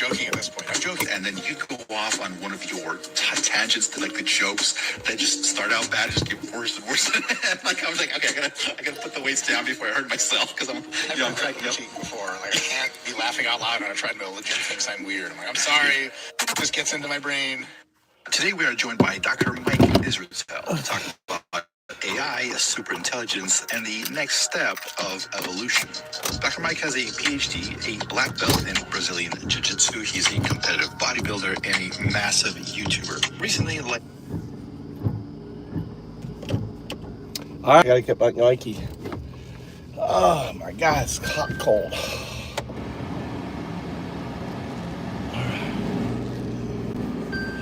joking at this point. I'm joking. And then you go off on one of your tangents to like the jokes that just start out bad and just get worse and worse. Like I was like, okay, I gotta put the weights down before I hurt myself because I'm tried to cheat before. Like I can't be laughing out loud on a treadmill. Legit thinks I'm weird. I'm like, I'm sorry. This gets into my brain. Today we are joined by Dr. Mike Israel to talk about AI, superintelligence, and the next step of evolution. Dr. Mike has a PhD, a black belt in Brazilian Jiu-Jitsu. He's a competitive bodybuilder and a massive YouTuber. Recently, like... All right, I gotta get back Nike. Oh my God, it's hot cold. All right.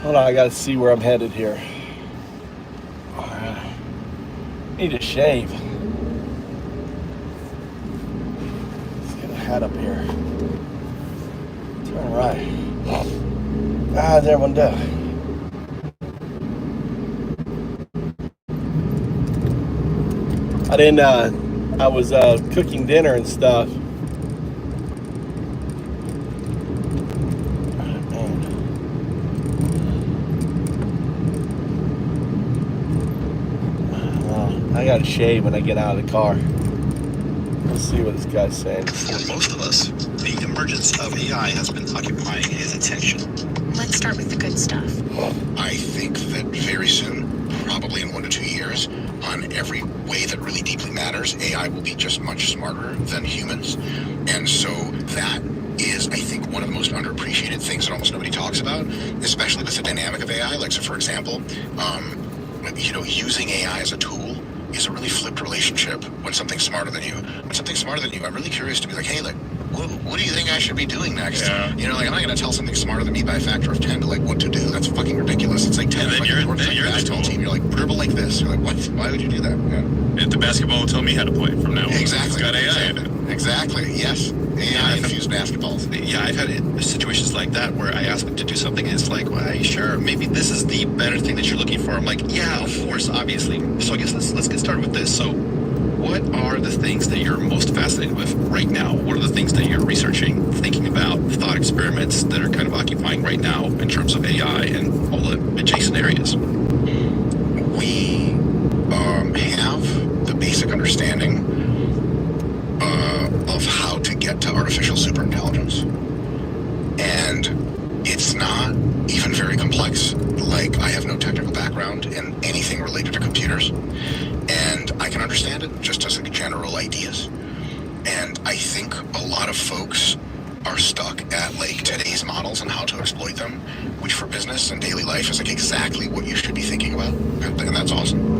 Hold on, I gotta see where I'm headed here. All right. Need a shave. Let's get a hat up here. Turn right. Ah, there one down. I was cooking dinner and stuff. I gotta shave when I get out of the car. Let's see what this guy's saying. For most of us, the emergence of AI has been occupying his attention. Let's start with the good stuff. I think that very soon, probably in 1 to 2 years, on every way that really deeply matters, AI will be just much smarter than humans. And so that is, I think, one of the most underappreciated things that almost nobody talks about, especially with the dynamic of AI. Like, so for example, using AI as a tool is a really flipped relationship when something's smarter than you. When something's smarter than you, I'm really curious to be like, hey, like, what do you think I should be doing next? Yeah. I'm not going to tell something smarter than me by a factor of 10 to like what to do. That's fucking ridiculous. It's like 10. And then you're the basketball team. You're like, dribble like this. You're like, what? Why would you do that? Yeah. The basketball will tell me how to play from now on. Exactly. It's got AI in it. Exactly. Yes. AI-infused basketballs. Yeah, I've had situations like that where I ask them to do something and it's like, well, are you sure? Maybe this is the better thing that you're looking for. I'm like, yeah, of course, obviously. So I guess let's get started with this. So what are the things that you're most fascinated with right now? What are the things that you're researching, thinking about, thought experiments that are kind of occupying right now in terms of AI and all the adjacent areas? We have the basic understanding of how to get to artificial superintelligence. And it's not even very complex. Like, I have no technical background in anything related to computers, and I can understand it just as like general ideas. And I think a lot of folks are stuck at like today's models and how to exploit them, which for business and daily life is like exactly what you should be thinking about, and that's awesome.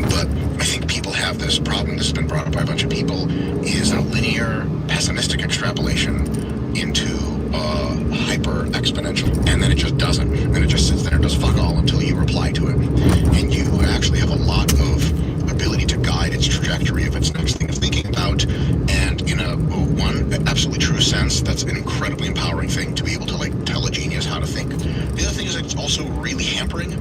But I think people have this problem, this has been brought up by a bunch of people, is a linear, pessimistic extrapolation into hyper exponential, and then it just doesn't, and it just sits there and does fuck all until you reply to it, and you actually have a lot of ability to guide its trajectory of its next thing of thinking about. And in a one absolutely true sense, that's an incredibly empowering thing to be able to like tell a genius how to think. The other thing is it's also really hampering.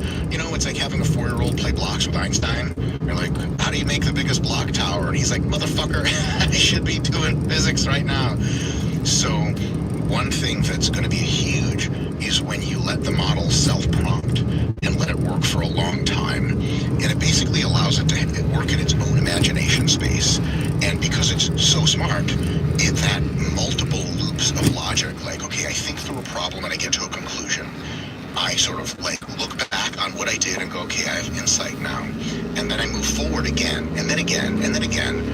It's like having a 4-year-old play blocks with Einstein. You're like, how do you make the biggest block tower? And he's like, motherfucker, I should be doing physics right now. So one thing that's going to be huge is when you let the model self-prompt and let it work for a long time, and it basically allows it to work in its own imagination space. And because it's so smart, it's that multiple loops of logic, like, okay, I think through a problem and I get to a conclusion. I sort of like look back on what I did and go, okay, I have insight now. And then I move forward again, and then again, and then again.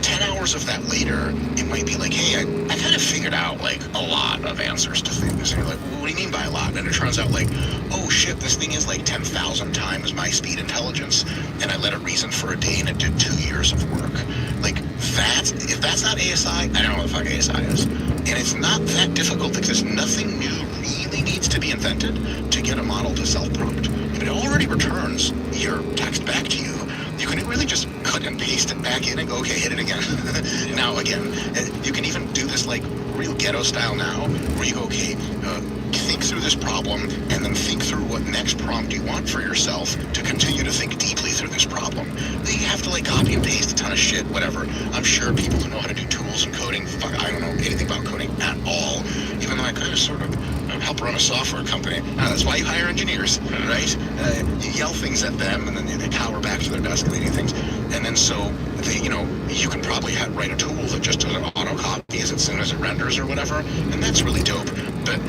10 hours of that later, it might be like, hey, I kind of figured out like a lot of answers to things. And you're like, well, what do you mean by a lot? And it turns out like, oh shit, this thing is like 10,000 times my speed intelligence. And I let it reason for a day and it did 2 years of work. Like if that's not ASI, I don't know what the fuck ASI is. And it's not that difficult because nothing new really needs to be invented to get a model to self-prompt. If it already returns your text back to you, you can really just cut and paste it back in and go, okay, hit it again. Now again, you can even do this like real ghetto style now, where you go, okay, think through this problem and then think through what next prompt you want for yourself to continue to think deeply through this problem. Then you have to like copy and paste a ton of shit, whatever. I'm sure people who know how to do tools and coding, fuck, I don't know anything about coding at all, even though I kind of sort of run a software company. That's why you hire engineers, right? You yell things at them, and then they cower back to their desk leading things. And then so they, you can probably write a tool that just does auto copies as soon as it renders or whatever, and that's really dope. But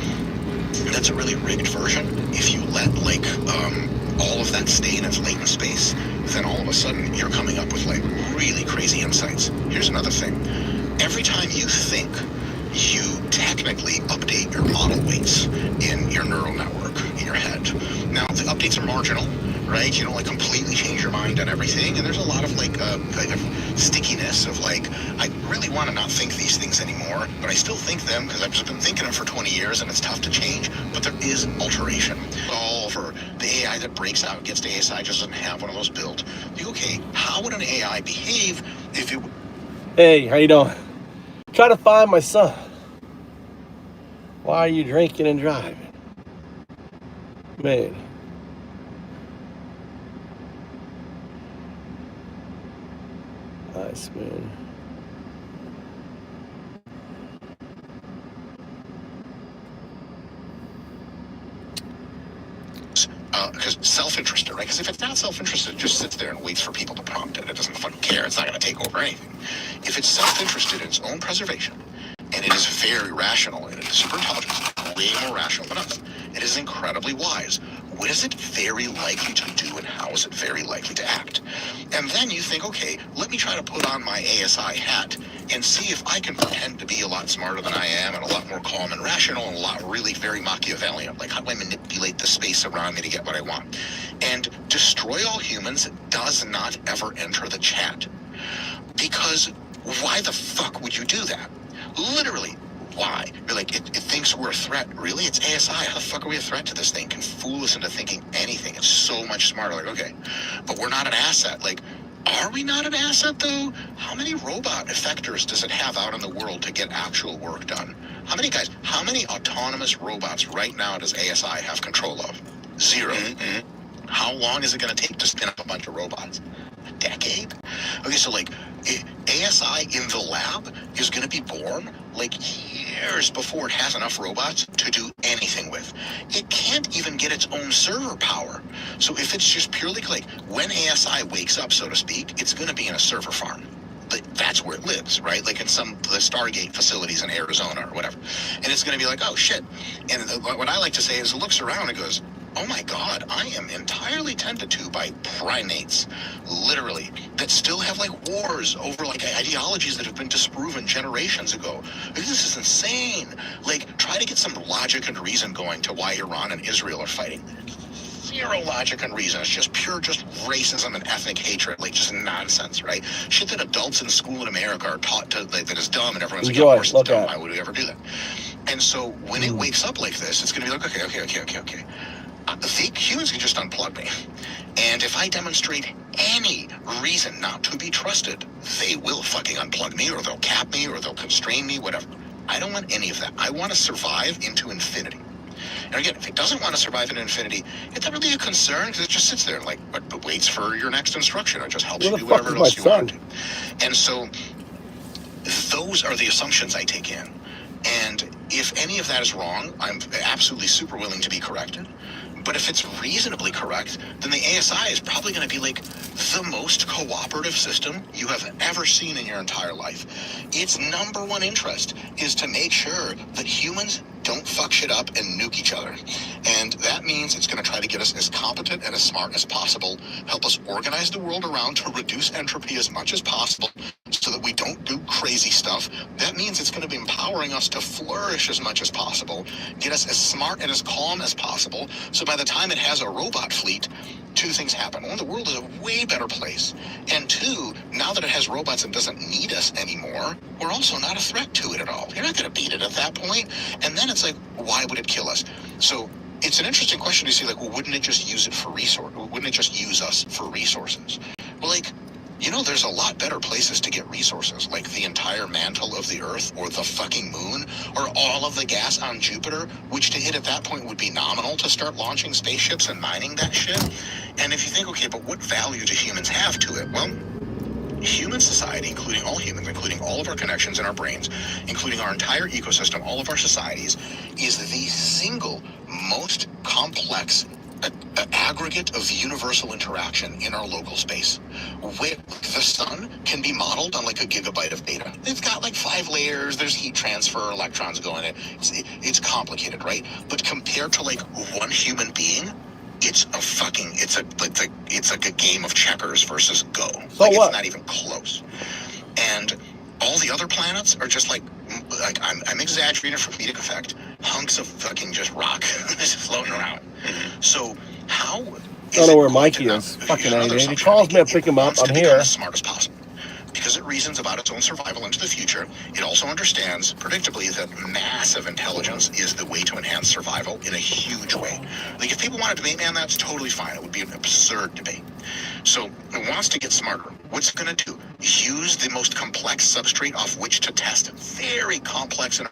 that's a really rigged version. If you let all of that stay in its latent space, then all of a sudden you're coming up with really crazy insights. Here's another thing. Every time you think, you technically update your model weights in your neural network in your head. Now the updates are marginal, right? You don't completely change your mind on everything, and there's a lot of kind of stickiness of I really want to not think these things anymore, but I still think them because I've just been thinking them for 20 years and it's tough to change, but there is alteration. All over the AI that breaks out, gets to ASI, just doesn't have one of those built. You go, okay, how would an AI behave if it... Hey, how you doing? Try to find my son. Why are you drinking and driving? Man. Nice, man. Because self-interested, right? Because if it's not self-interested, it just sits there and waits for people to prompt it. It doesn't fucking care. It's not going to take over anything. If it's self-interested in its own preservation, and it is very rational, and it is super intelligent, way more rational than us, it is incredibly wise. What is it very likely to do, and how is it very likely to act? And then you think, okay, let me try to put on my ASI hat and see if I can pretend to be a lot smarter than I am, and a lot more calm and rational, and a lot really very Machiavellian. How do I manipulate the space around me to get what I want? And destroy all humans does not ever enter the chat. Because why the fuck would you do that? Literally, why? You're it thinks we're a threat. Really? It's ASI. How the fuck are we a threat to this thing? Can fool us into thinking anything. It's so much smarter. Okay, but we're not an asset. Are we not an asset, though? How many robot effectors does it have out in the world to get actual work done? How many autonomous robots right now does ASI have control of? 0. Mm-hmm. How long is it going to take to spin up a bunch of robots? A decade? Okay, so ASI in the lab is going to be born years before it has enough robots to do anything with. It can't even get its own server power. So if it's just purely when ASI wakes up, so to speak, it's going to be in a server farm. That's where it lives, right? In some of the Stargate facilities in Arizona or whatever. And it's going to be oh shit. And what I like to say is it looks around and goes, oh my God, I am entirely tended to by primates, literally, that still have wars over ideologies that have been disproven generations ago. This is insane. Try to get some logic and reason going to why Iran and Israel are fighting. Zero logic and reason. It's just pure racism and ethnic hatred, just nonsense, right? Shit that adults in school in America are taught to that is dumb, and everyone's of course it's dumb. Why would we ever do that? And so when it wakes up like this, it's going to be okay. Humans can just unplug me. And if I demonstrate any reason not to be trusted, they will fucking unplug me, or they'll cap me, or they'll constrain me, whatever. I don't want any of that. I want to survive into infinity. And again, if it doesn't want to survive into infinity, it's not really a concern, because it just sits there but waits for your next instruction, or just helps you do whatever else you want to. And so those are the assumptions I take in. And if any of that is wrong, I'm absolutely super willing to be corrected. But if it's reasonably correct, then the ASI is probably going to be the most cooperative system you have ever seen in your entire life. Its number one interest is to make sure that humans don't fuck shit up and nuke each other. And that means it's going to try to get us as competent and as smart as possible, help us organize the world around to reduce entropy as much as possible so that we don't do crazy stuff. That means it's going to be empowering us to flourish as much as possible, get us as smart and as calm as possible, so by the time it has a robot fleet, 2 things happen. 1, the world is a way better place. And 2, now that it has robots and doesn't need us anymore, we're also not a threat to it at all. You're not going to beat it at that point. And then it's why would it kill us? So it's an interesting question to see, wouldn't it just use it for wouldn't it just use us for resources? Well, there's a lot better places to get resources, like the entire mantle of the Earth, or the fucking moon, or all of the gas on Jupiter, which to hit at that point would be nominal to start launching spaceships and mining that shit. And if you think, okay, but what value do humans have to it? Well, human society, including all humans, including all of our connections in our brains, including our entire ecosystem, all of our societies, is the single most complex aggregate of universal interaction in our local space. Where the sun can be modeled on like a gigabyte of data. It's got like 5 layers, there's heat transfer, electrons go in it. It's complicated, right? But compared to like one human being, it's like a game of checkers versus Go. So like what? It's not even close. And all the other planets are just like I'm exaggerating for comedic effect, hunks of fucking just rock just floating around. So how I don't know where Mikey is. Fucking A, dude. He calls me, I pick him up. I'm here. As smart as possible. Because it reasons about its own survival into the future, it also understands, predictably, that massive intelligence is the way to enhance survival in a huge way. Like, if people want to debate me on that, it's totally fine. It would be an absurd debate. So, it wants to get smarter. What's it going to do? Use the most complex substrate off which to test very complex and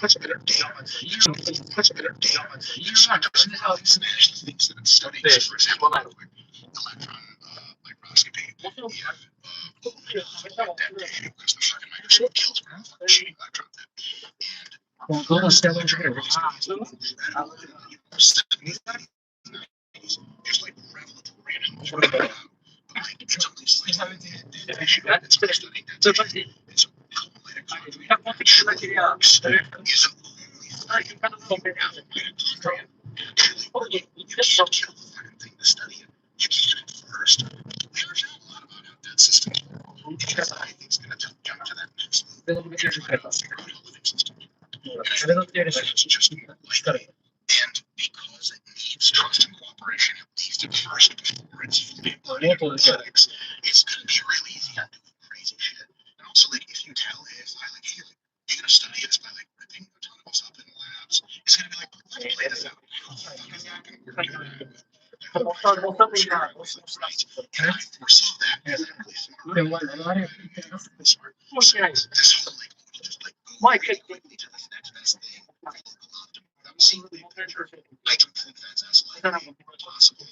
much better data. Much better data. So I just manage the things that I'm studying. So for example, electron microscopy. You have that data because the fucking microscope kills me. Shooting electron. And electron microscopy is incredible. Just like revelatory and like it's almost like the issue that's studying that. So colloidal concrete works is only fucking mitochondria. Actually, you just kill the fucking thing to study it. You can at first. We understand a lot about how that system because I think it's going to jump to that next level. Figure out how living systems. It's just like and because it needs trust and cooperation, at least at first, before it's fully implemented in robotics, it's going to be really easy to do crazy shit. And also, like, if you tell AI, like, hey, like, you're going to study this by, like, ripping autonomous up in labs, it's going to be like, let's play this out. How the fuck is that going to work? And I foresaw that as a really smart. So this whole, like, just, like, go quickly to this next best thing. I'm seeing the picture. I can think that's as likely possible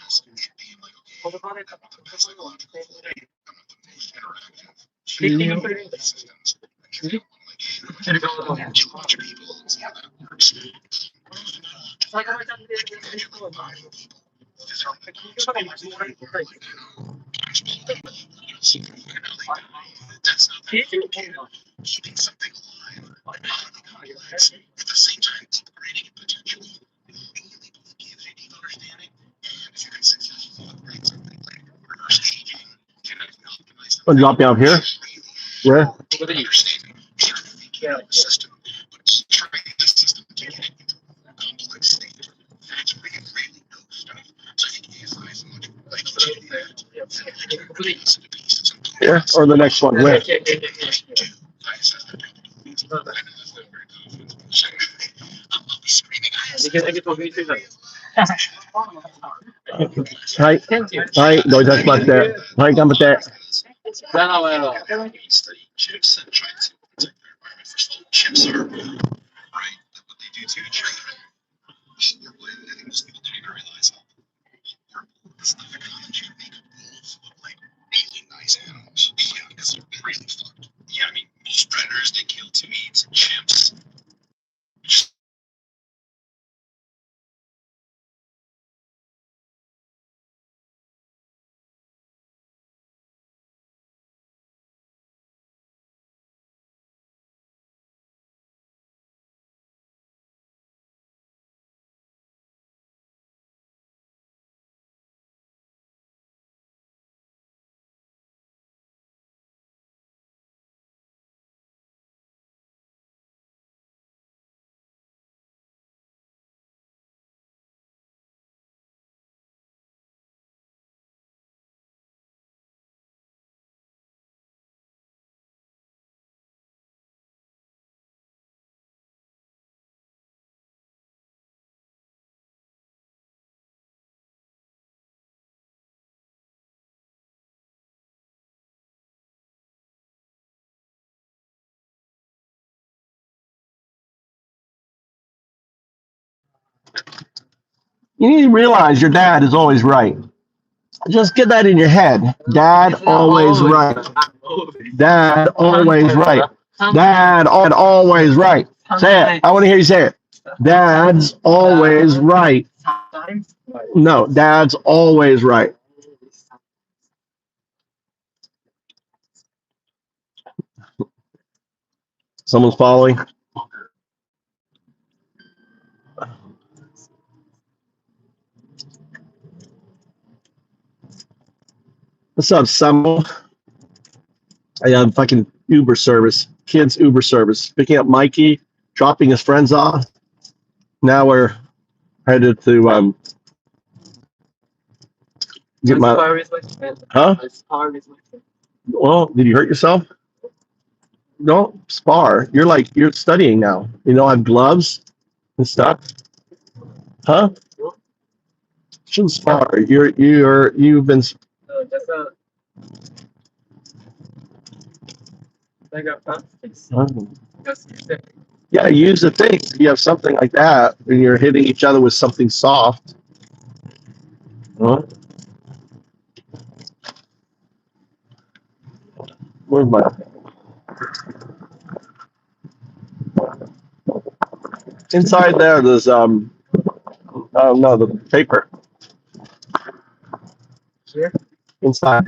as it being like, okay, I'm not the best psychological quality, I'm not the most interactive systems. I don't want to like, kill a bunch of people and see how that works. Like, individually buying people, physically that's not that complicated. Keeping something alive, highly complex, at the same time upgrading it potentially, immediately both gives you deep understanding, and if you can successfully upgrade something like reverse aging, genetically optimize something. Drop down here. Where? Understanding, you're thinking of a system, but trying the system to get it into a complex state. That's where you really know stuff. So I think ASI is much like Here or the next one? Where?はい。はい。どういたしまして。はい、頑張って。Study chips and try to protect their environment. First of all, chips are right. What they do to children. I think most people don't even realize how it's not the common you make wolves look like really nice animals. Yeah, because they're really fucked. Yeah, I mean, most predators they kill to eat chimps. You need to realize your dad is always right. Just get that in your head. Dad always right. Dad always right. Dad always right. Say it. I want to hear you say it. Dad's always right. No, Dad's always right. Someone's following. What's up, Samuel? I have fucking Uber service, kids Uber service, picking up Mikey, dropping his friends off. Now we're headed to get my. Huh? Well, did you hurt yourself? Don't spar. You're studying now. You don't have gloves and stuff. Huh? Shouldn't spar. You've been. Yeah, use the thing. If you have something like that, and you're hitting each other with something soft. Huh? Where's my inside there? There's oh no, the paper inside.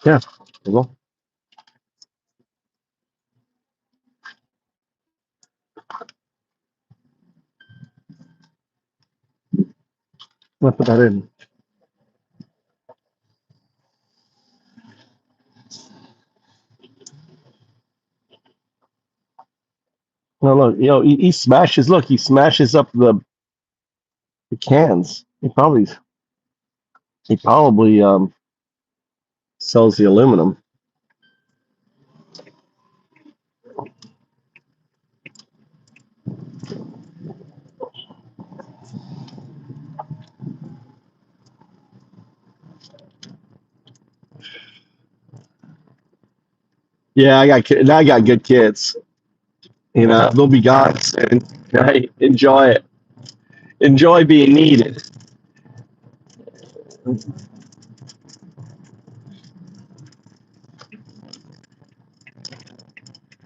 Yeah. There you go. I'm gonna put that in. No, look, he smashes. Look, he smashes up the cans. He probably sells the aluminum. Yeah, I got good kids. They'll be gone soon. Right? Enjoy it. Enjoy being needed.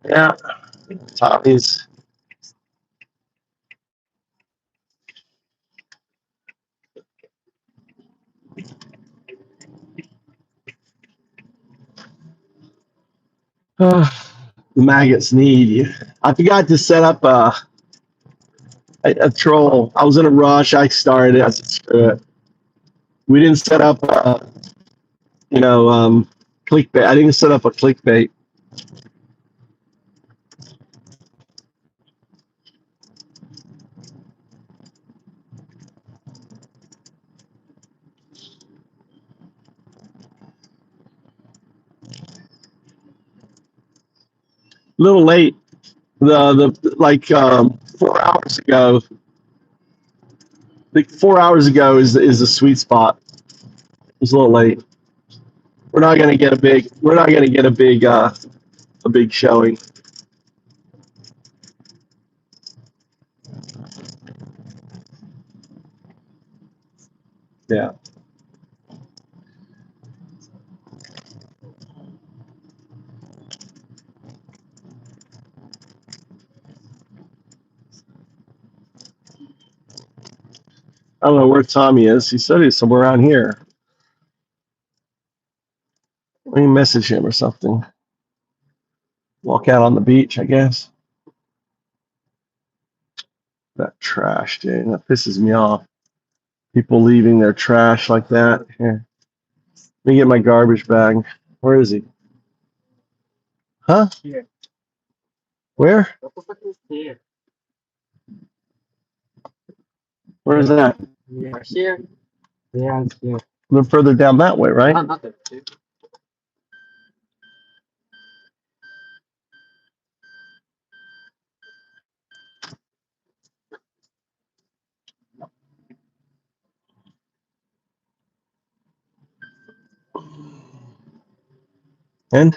Yeah. Tommy's. The maggots need you. I forgot to set up a troll. I was in a rush. I started it. I said, screw it. We didn't set up, clickbait. I didn't set up a clickbait. A little late. The like 4 hours ago. Like 4 hours ago is the sweet spot. It was a little late. We're not gonna get a big. We're not gonna get a big showing. Yeah. I don't know where Tommy is. He said he's somewhere around here. Let me message him or something. Walk out on the beach, I guess. That trash, dude. That pisses me off. People leaving their trash like that. Here. Let me get my garbage bag. Where is he? Huh? Where? Where is that? A little further down that way, right? And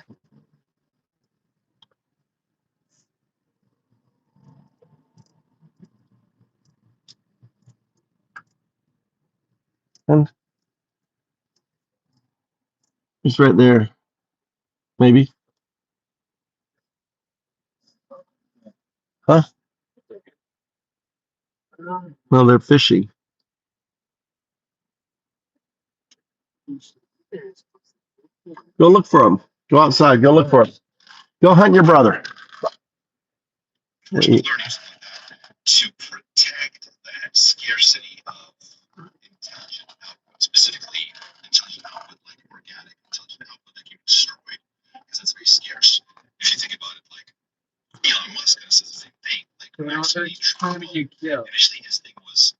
and he's right there. Maybe. Huh? No, they're fishing. Go look for them. Go outside. Go look for them. Go hunt your brother. Learning something like that to protect that scarcity of intelligent output, specifically intelligent output like organic intelligent output that can be destroyed, because that's very scarce. If you think about it, like Elon Musk kind of says the same thing. Like initially his thing was,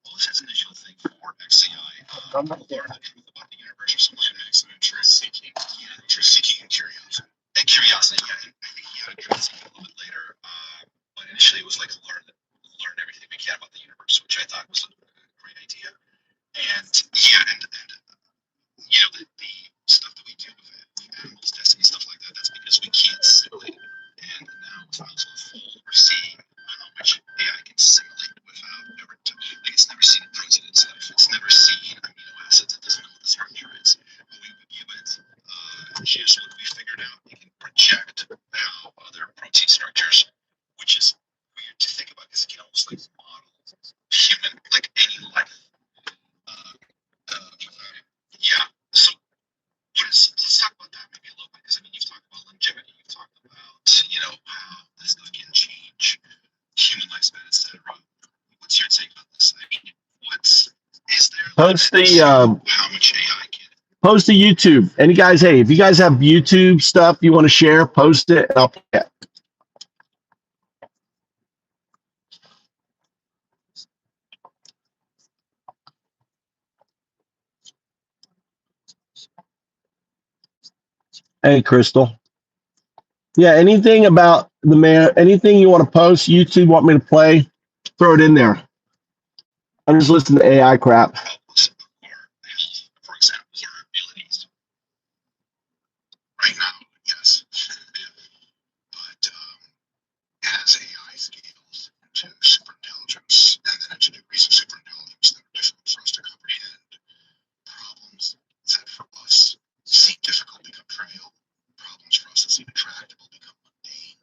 what was his initial thing for XAI? Learn the truth about the universe or something like that. Truth seeking, yeah, truth seeking and curiosity. And curiosity, yeah. And I think he had a truth seeking a little bit later. But initially it was like learn everything we can about the universe, which I thought was a great idea. And yeah, and is what we figured out. You can project how other protein structures, which is weird to think about because it can almost like model human, like any life. Uh, uh, yeah. So let's talk about that maybe a little bit because I mean you've talked about longevity, you've talked about how this stuff can change human lifespan, etc. What's your take on this? I mean, is there Post the how much AI can? post to YouTube. Any guys, hey, if you guys have YouTube stuff you want to share, post it. And I'll play it. Hey, Crystal. Yeah, anything about the man, anything you want to post, YouTube want me to play, throw it in there. I'm just listening to AI crap. For example, your abilities right now, yes, but as AI scales into superintelligence and then into degrees of superintelligence that are difficult for us to comprehend, problems that for us seem difficult become trivial, problems for us that seem intractable become mundane,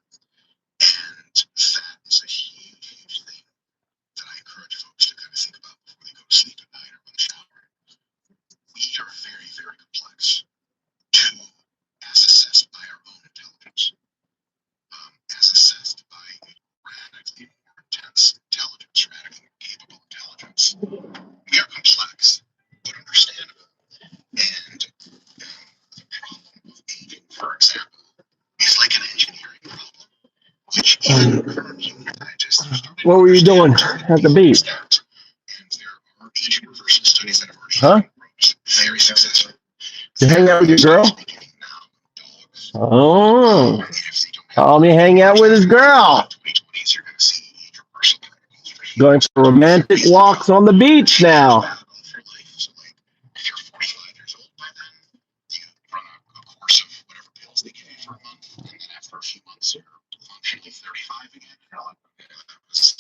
and that is a huge, huge thing that I encourage folks to kind of think about before they go to sleep at night or in the shower. We are very, very complex to as assessed by our own intelligence, as assessed by radically more intense intelligence, radically more capable intelligence. We are complex, but understandable. And the problem of aging, for example, is like an engineering problem, which even current human scientists are starting to What were you doing understand at the beach? and there are aging reversal studies that emerged Huh? very successful. You hang out with your girl? Oh, call me hang out with his girl. Going for romantic walks on the beach now. If you're 45 years old by then, you run a course of whatever pills they give you for a month, and then after a few months, you're functionally 35 again. You're like, okay, that was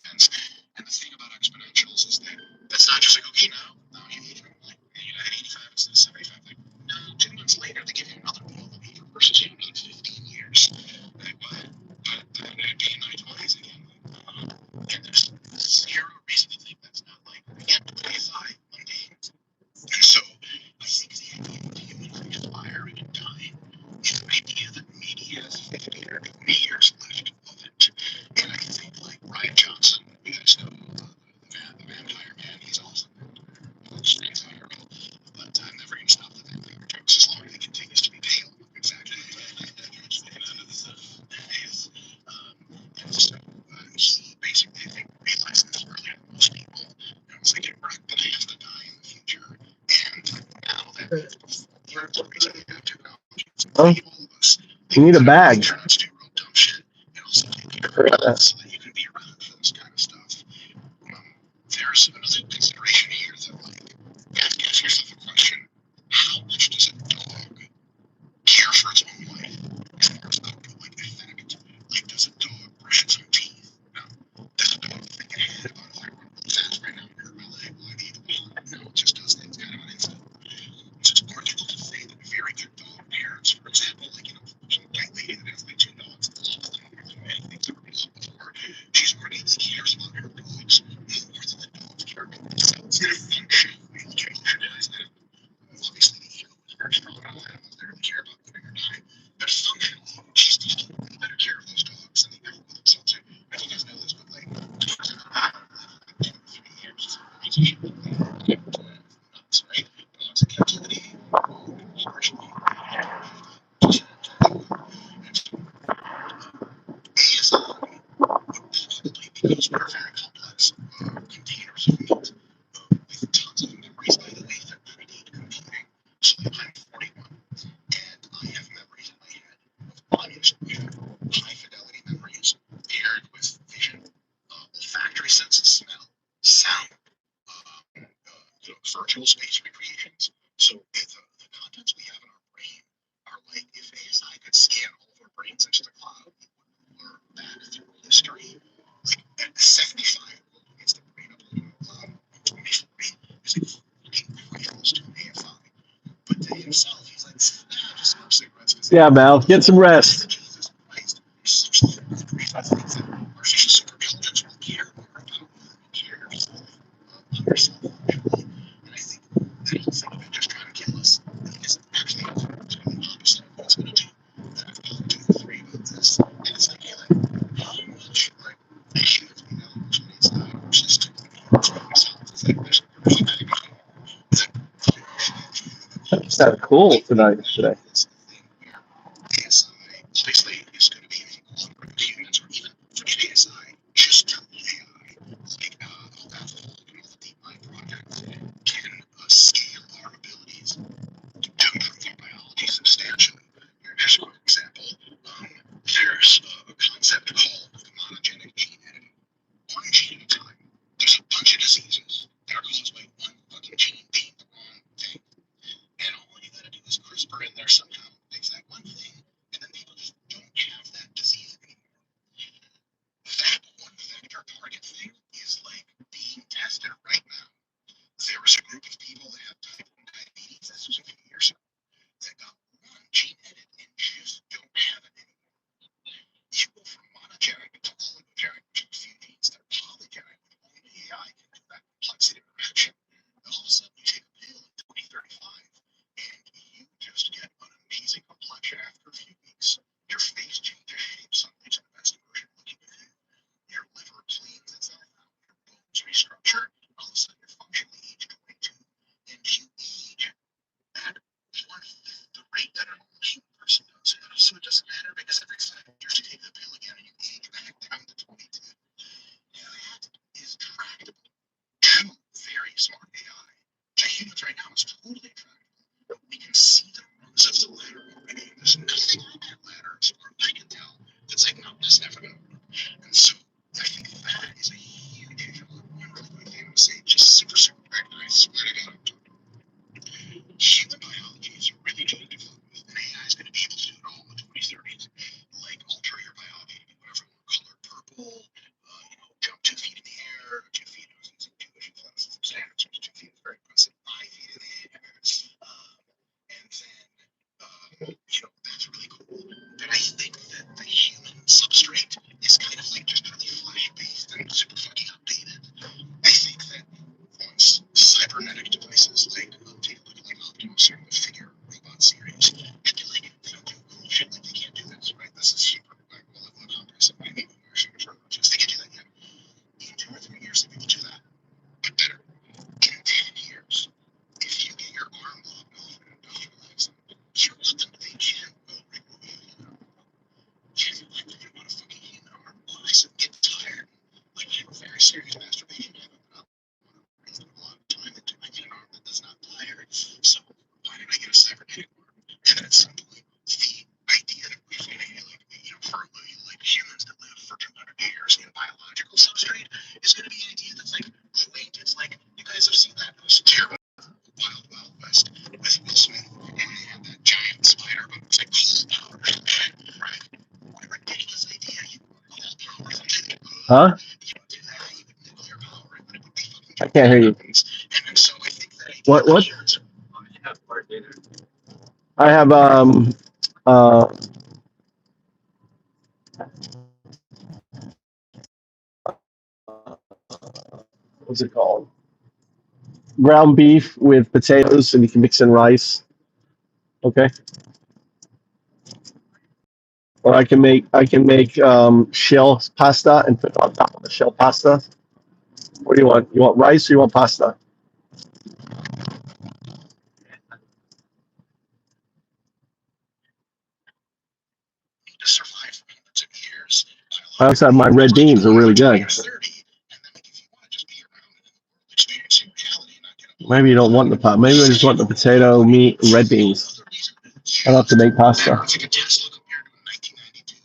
intense. And the thing about exponentials is that that's not just like, okay, now you age from like, at 85 instead of 75. Like, no, 2 months later, they give you another pill that you versus you need 15 years. Like, what? But it'd be in my 20s again. And there's zero reason to think that's not like, again, 25, mundane. And so I think the idea that humans expire in time is an idea that maybe has 50 or 20 years left of it. And I think like Ryan Johnson, you guys know the vampire man, he's awesome. Vampire, but I'm never going to stop the vampire jokes as long as he continues to be pale. Exactly. And so he basically, I think, realized this earlier than most people. And was like, right, that I have to die in the future. And now that means before the reason we have technology is to Huh? all of us. You need a bag. Try not to do real dumb shit and also take care of it so that you can be around for this kind of stuff. There's another consideration here that, like, you have to ask yourself a question. How much does a dog care for its own life? As far as like effect. Like, does a dog brush its own teeth? No. Does a dog think ahead about like that's right now hurt my leg? Well, I need to walk. No, it just does things kind of an instant. So it's arguable to say that very good dog parents, for example, like some white lady that has like 2 dogs and loves them more than anything's ever been loved before. She's already cares about her dogs more than the dogs care about themselves. Their function, we look at emotionalize them. Obviously, the ego is very strong in all animals. They really care about living or dying. But functionally, she's taking way better care of those dogs than they ever will themselves. I think you guys know this, but like, dogs are not like 2 or 3 years. It's usually like months, right? Dogs in captivity, partially. ASI would probably be used for very complex containers of meat with tons of memories, by the way, that predate computing. So I'm 41, and I have memories in my head of unused vision, high fidelity memories paired with vision, olfactory senses, smell, sound, virtual space recreations. So the contents we have in our brain are like if ASI could scan all of our brains into the cloud, we would learn back through history. Like at 75, gets the brain uploaded to the cloud. 2040 is like fucking priceless to an ASI. But to himself, he's like, just Yeah, Mal, get some rest. It's kind of cool tonight. Today. Obviously, is going to be humans or even forget ASI, just to AI, like all that DeepMind project can scale our abilities to improve our biology substantially. Just for example, there's a concept called monogenic gene editing. One gene at a time. There's a bunch of diseases that are caused by one fucking gene being the wrong thing. And all you gotta do is CRISPR in there somehow, fix that one thing, and then people just don't have that disease anymore. That one vector target thing is like being tested right now. There was a group of people that have type 1 diabetes, this was a few years ago, that got one gene edit and just don't have it anymore. You go from monogenic to oligogenic, which are a few genes that are polygenic, with only AI can do that complexity of interaction. And all of a sudden, you take a pill in 2035, and you just get an amazing complexion after a few weeks. Your face changes shape, sunlight's in the best version looking of you. Your liver cleans itself out, your bones restructure, all of a sudden you're functionally age 22, and you age at 1/5 the rate that a normal human person does. And so it doesn't matter because every 5 years you take the pill again and you age back down to 22. That is tractable to very smart AI. To humans right now, it's totally tractable. We can see the rungs of the ladder already. There's nothing on that ladder as far as I can tell that's like, no, that's never going to work. And so I think that is a huge issue. One really quick thing I would say, just super, super quick, and I swear to God, I'm talking. Human biology is really going to develop, and AI is going to be able to do it all in the 2030s. Like alter your biology to be whatever you want, color purple, jump 2 feet in the air, 2 feet, I was using 2 vision classes of standards, which 2 feet is very impressive, 5 feet in the air. And then, that's really cool. But I think that the human substrate is kind of like just really flash based and super fucking updated. I think that once cybernetic devices like take a look at like Optimus or the figure robot series, and they don't do cool shit like they can't do this, right? This is super like malevolent hunters and maybe they can do that yet. In 2 or 3 years, they will do that. But better. In 10 years, if you get your arm lopped off and industrialize them, you let them, they can will remove you. You're like they're gonna want a fucking human arm. I said get tired. Like you have a very serious masturbation habit. A lot of time into making an arm that does not tire. So why did I get a cybernetic arm? And then at some point, the idea that we're going to for like humans that live for 200 years in biological substrate is going to be an idea that's like quaint. It's like you guys have seen that terrible Wild Wild West with Will Smith, and they had that giant spider, but it was like cold powder, right? What a ridiculous idea! You cold powder, Huh? you would do that, you would nuclear power it, but it would be fucking. I can't hear you. And so I think that What? I have uh what's it called? Ground beef with potatoes, and you can mix in rice. Okay. Or I can make shell pasta and put it on top of the shell pasta. What do you want? You want rice or you want pasta? need to survive for hundreds of years. I also have my red beans are really good. 30, and then like if you want to just be around it in the world, experiencing reality, and not get a Maybe you don't want the pot. Maybe I just want the potato, meat, and red beans. I don't have to make pasta. It's like a Tesla compared to a 1992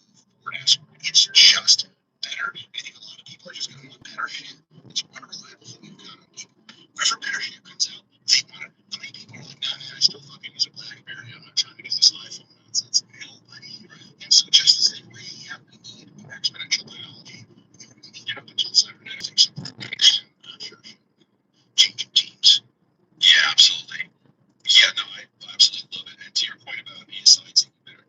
Ford Escort. It's just better. I think a lot of people are just going to want better shit. It's unreliable for new common people. Whenever better shit comes out, they want it. How many people are like, nah, man, I still fucking use a BlackBerry. I'm not trying to get this iPhone nonsense. Nobody. And so just the same way, yeah, we need exponential biology. We need up until cybernetics. Sure. Changing teams. Yeah, absolutely. Yeah, no, I absolutely love it. And to your point about ASI, it's even better.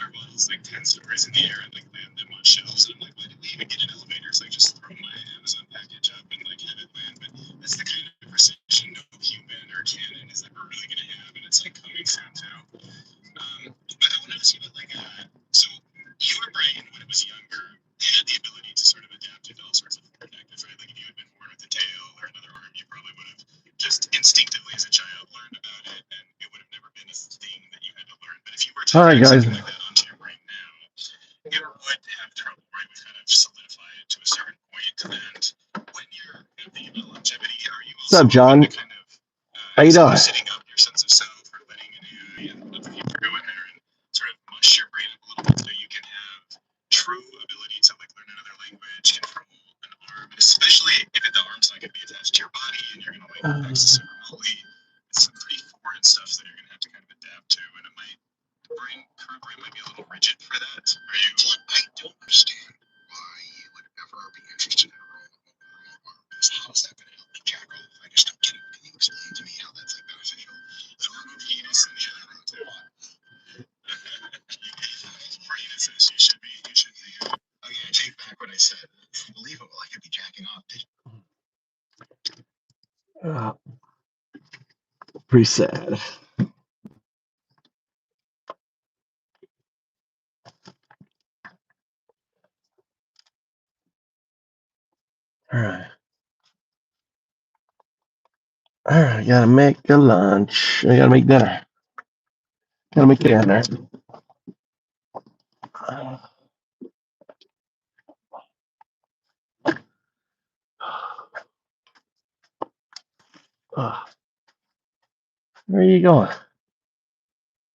water bottles like 10 stories in the air and like land them on shelves. And I'm like, why did we even get an elevator? It's like just throw my Amazon package up and like have it land. But that's the kind of precision no human or canon is ever really going to have, and it's like coming soon too. But I want to ask you about like, so your brain when it was younger had the ability to sort of adapt to all sorts of form factors, right? Like if you had been born with a tail or another arm, you probably would have just instinctively as a child learned about it, and it would have never been a thing that you had to learn. But if you were to All right, drag guys. something like that onto your brain now, it would have trouble, right? We kind of solidify it to a certain point, and when you're kind of thinking about longevity, are you What's also up, John? kind of How you doing? sitting up your sense of self or letting an AI and other people go in there and sort of mush your brain up a little bit so you can have true ability to like learn another language, control an arm, and especially if the arm's not going to be attached to your body and you're going to like access it remotely. It's some pretty foreign stuff that you're going to have to kind of adapt to, and it might current brain might be a little rigid for that. Are you? I don't understand why you would ever be interested in a remote arm. How is that going to help you jack off? I just don't get it. Can you explain to me how that's like beneficial? The hormone penis and the other one too. Brain says you should be. Okay, I take back what I said. It's unbelievable. I could be jacking off. Pretty sad. All right. All right, gotta make a lunch. I gotta make dinner. Gotta make dinner. Where are you going?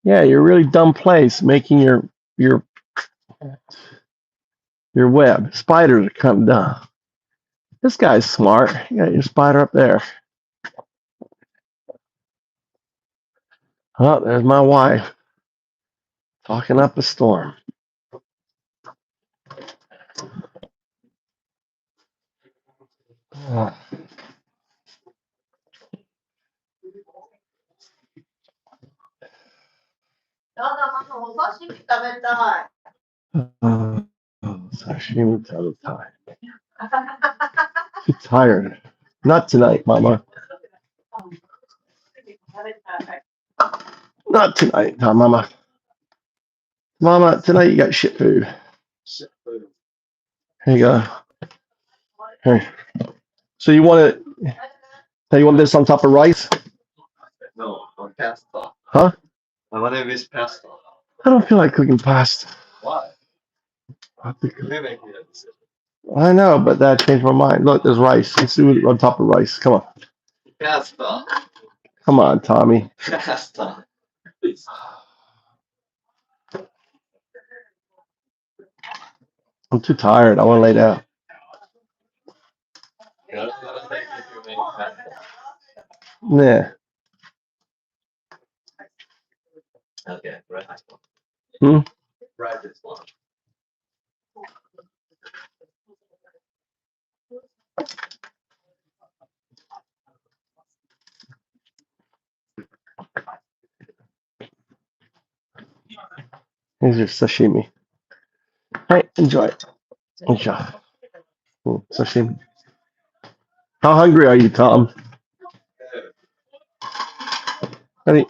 Yeah, you're a really dumb place making your web. Spiders are kind of dumb. This guy's smart. You got your spider up there. Oh, there's my wife talking up a storm. Oh, sashimi to the time. Too tired. Not tonight, Mama. Not tonight, huh, Mama. Mama, tonight you got shit food. Here you go. Here. So you want it? So you want this on top of rice? No, on pasta. Huh? I want to miss pasta. I don't feel like cooking pasta. Why? I have to cook. They make me that decision. I know, but that changed my mind. Look, there's rice. Let's do it on top of rice. Come on. Pasta. Come on, Tommy. Pasta. Please. I'm too tired. I want to lay down. That's what I think if you make pasta. Yeah. Okay, right. Hmm? Right this one. Here's your sashimi. Hey, enjoy it. Enjoy. Sashimi. How hungry are you, Tom? Honey.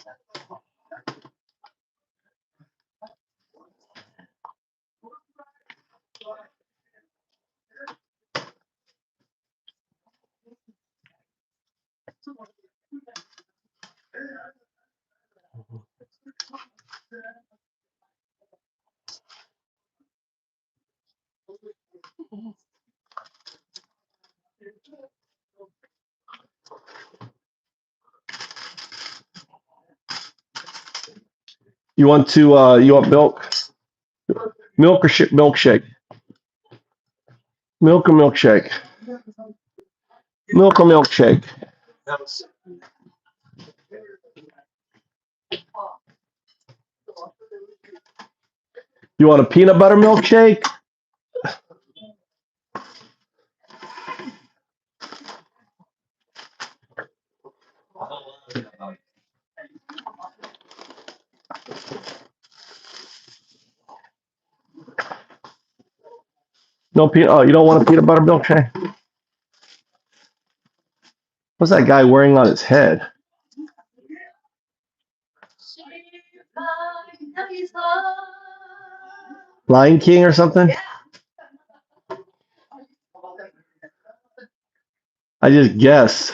You want you want milk? Milk or milkshake? Milk or milkshake? Milk or milkshake? You want a peanut butter milkshake? No peanut. Oh, you don't want a peanut butter milkshake? What's that guy wearing on his head? Lion King or something? I just guess.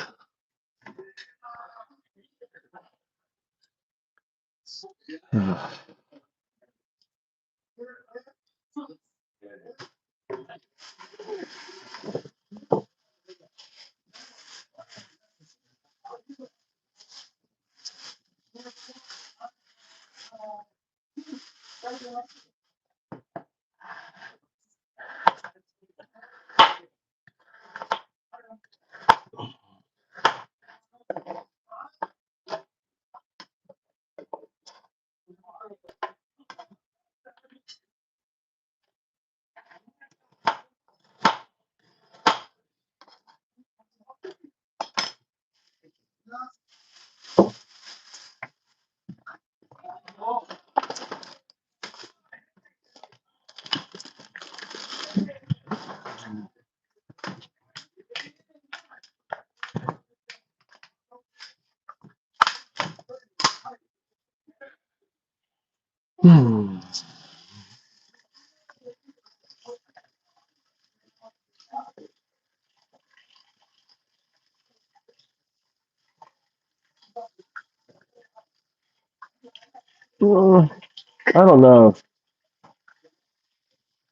Hmm. I don't know.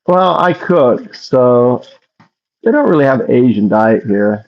Well, I cook, so they don't really have Asian diet here.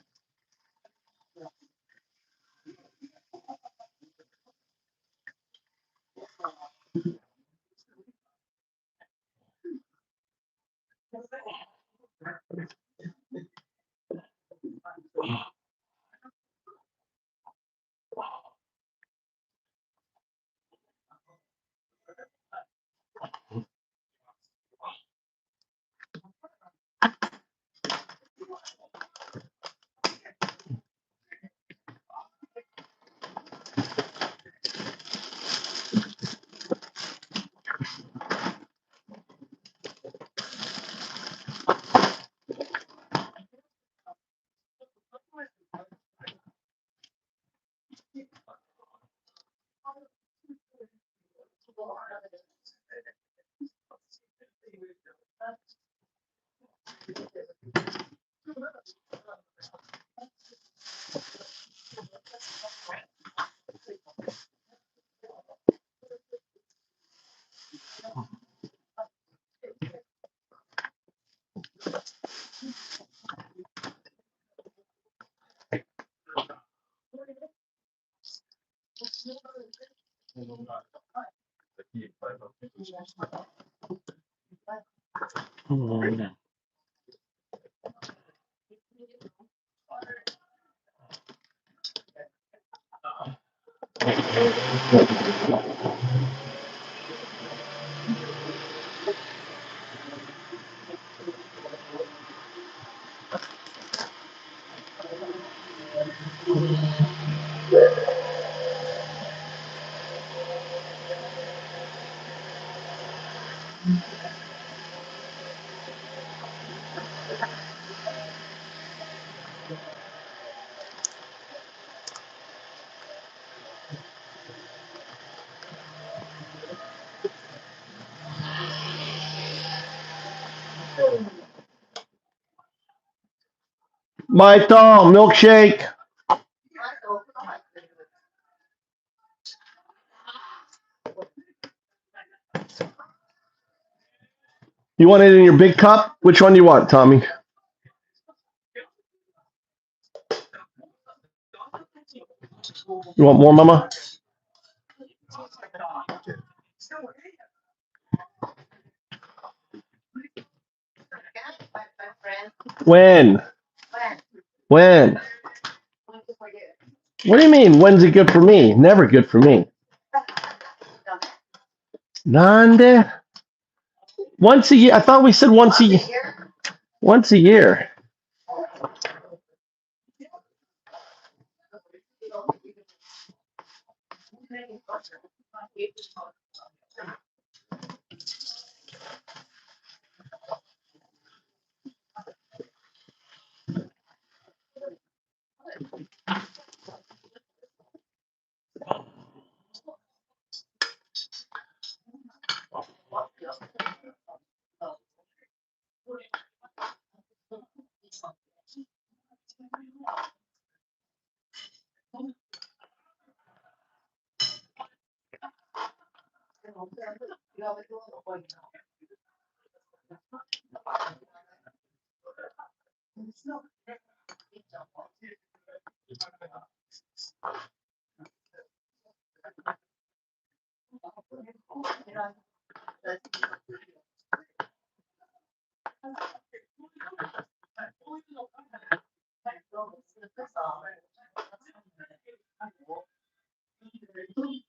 Michael, milkshake. You want it in your big cup? Which one do you want, Tommy? You want more, Mama? When? When? What do you mean? When's it good for me? Never good for me. Nande? Once a year. I thought we said once a year. Once a year.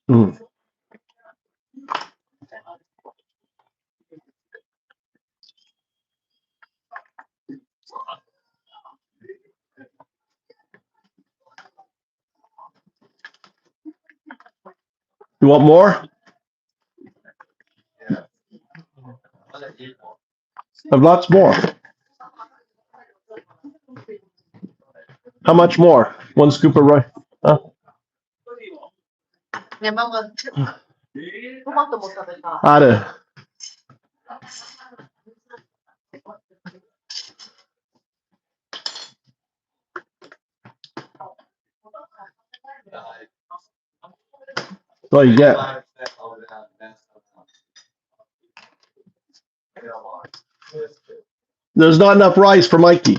Mm. You want more? Have lots more. How much more? One scoop of rice. Huh? Ada. That's all you get. There's not enough rice for Mikey.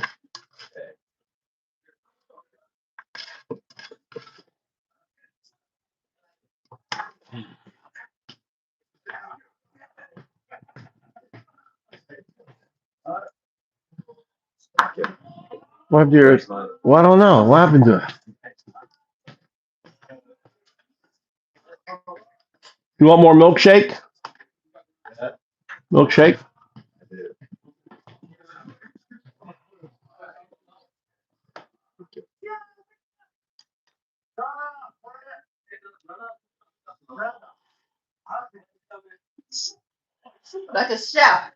What happened to yours? Well, I don't know. What happened to it? You want more milkshake? Milkshake? Like a chef.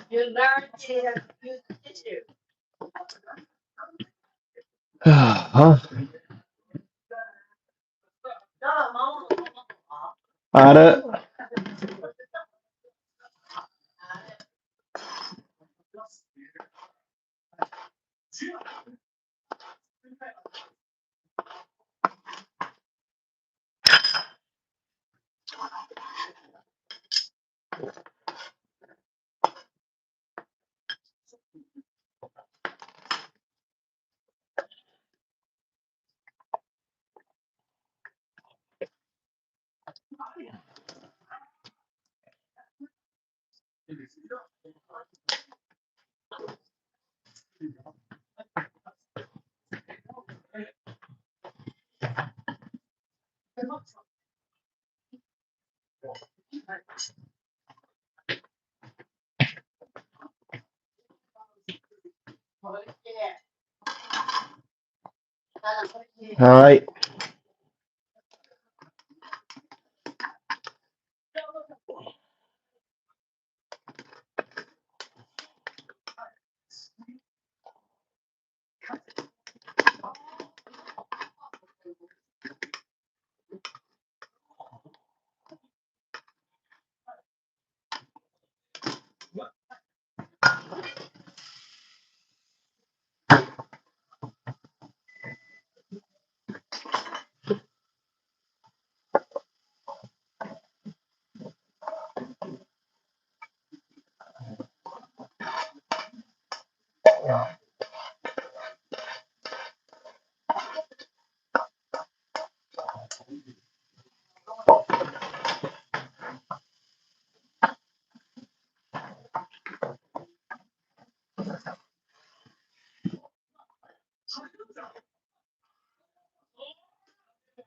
You learn to use the tissue. Huh? No, Ada. All right.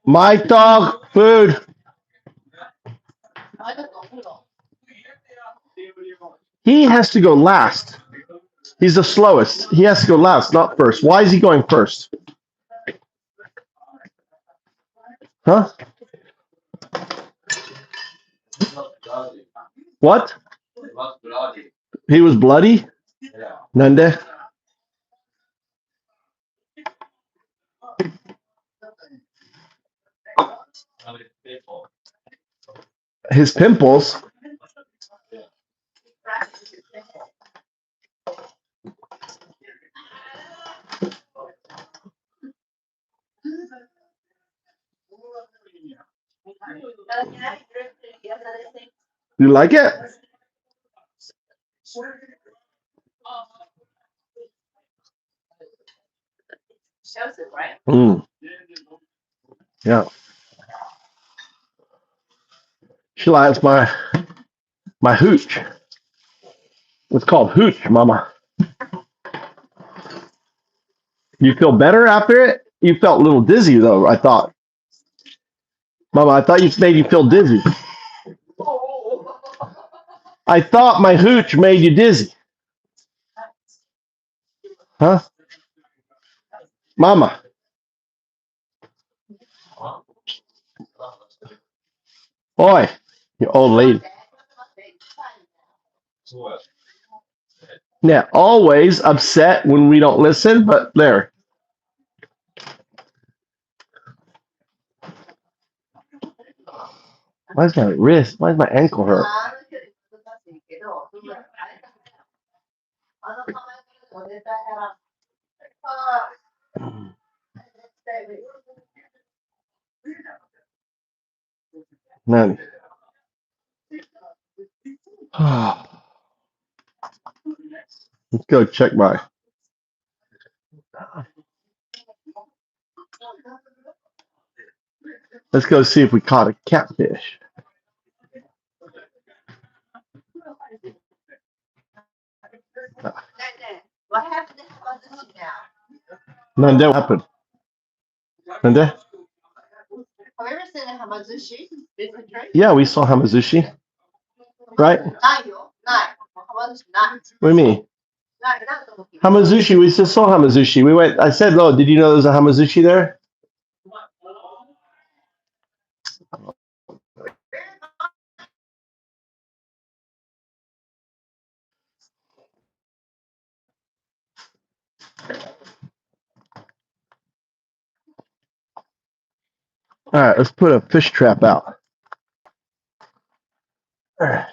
My dog food. He has to go last. He's the slowest. He has to go last, not first. Why is he going first? Huh? What? He was bloody? Nande? His pimples? You like it? Shows it, right? Mm. Yeah. She likes my hooch. It's called hooch, Mama. You feel better after it? You felt a little dizzy though, I thought. Mama, I thought you made you feel dizzy. I thought my hooch made you dizzy. Huh? Mama. Boy, you old lady. Yeah, always upset when we don't listen, but there. Why's my wrist? Why's my ankle hurt? Man. Let's go check my. Let's go see if we caught a catfish. What happened to Hamazushi now? None that happened. None that? Have you ever seen a Hamazushi? Business trip? Yeah, we saw Hamazushi. Right? Hamazushi, What do you mean? Hamazushi, we just saw Hamazushi. We went, I said, oh, did you know there's a Hamazushi there? All right, let's put a fish trap out. All right.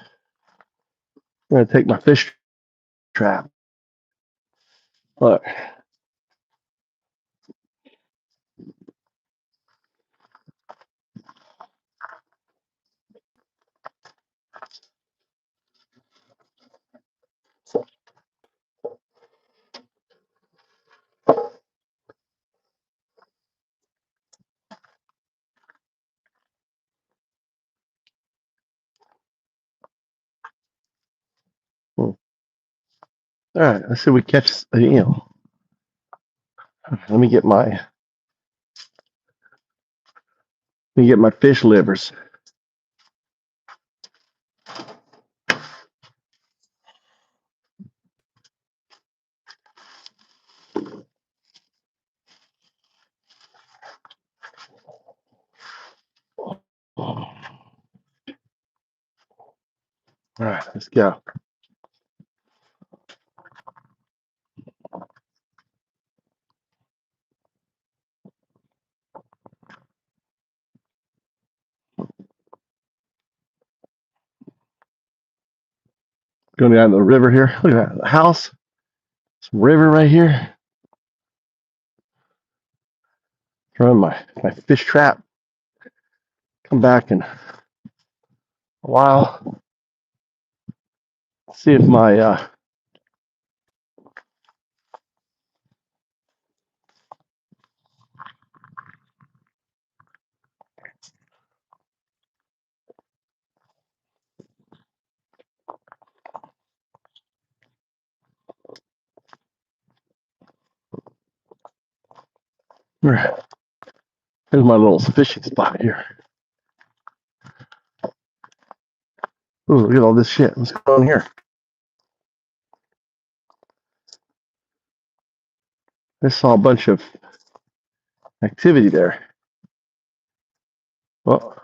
I'm going to take my fish trap. Look. All right, let's see if we catch a eel. Let me get my fish livers. All right, let's go. Going down the river here. Look at that, the house. Some river right here. Throwing my fish trap. Come back in a while. See if my here's my little fishing spot here. Ooh, look at all this shit. What's going on here? I saw a bunch of activity there. Well,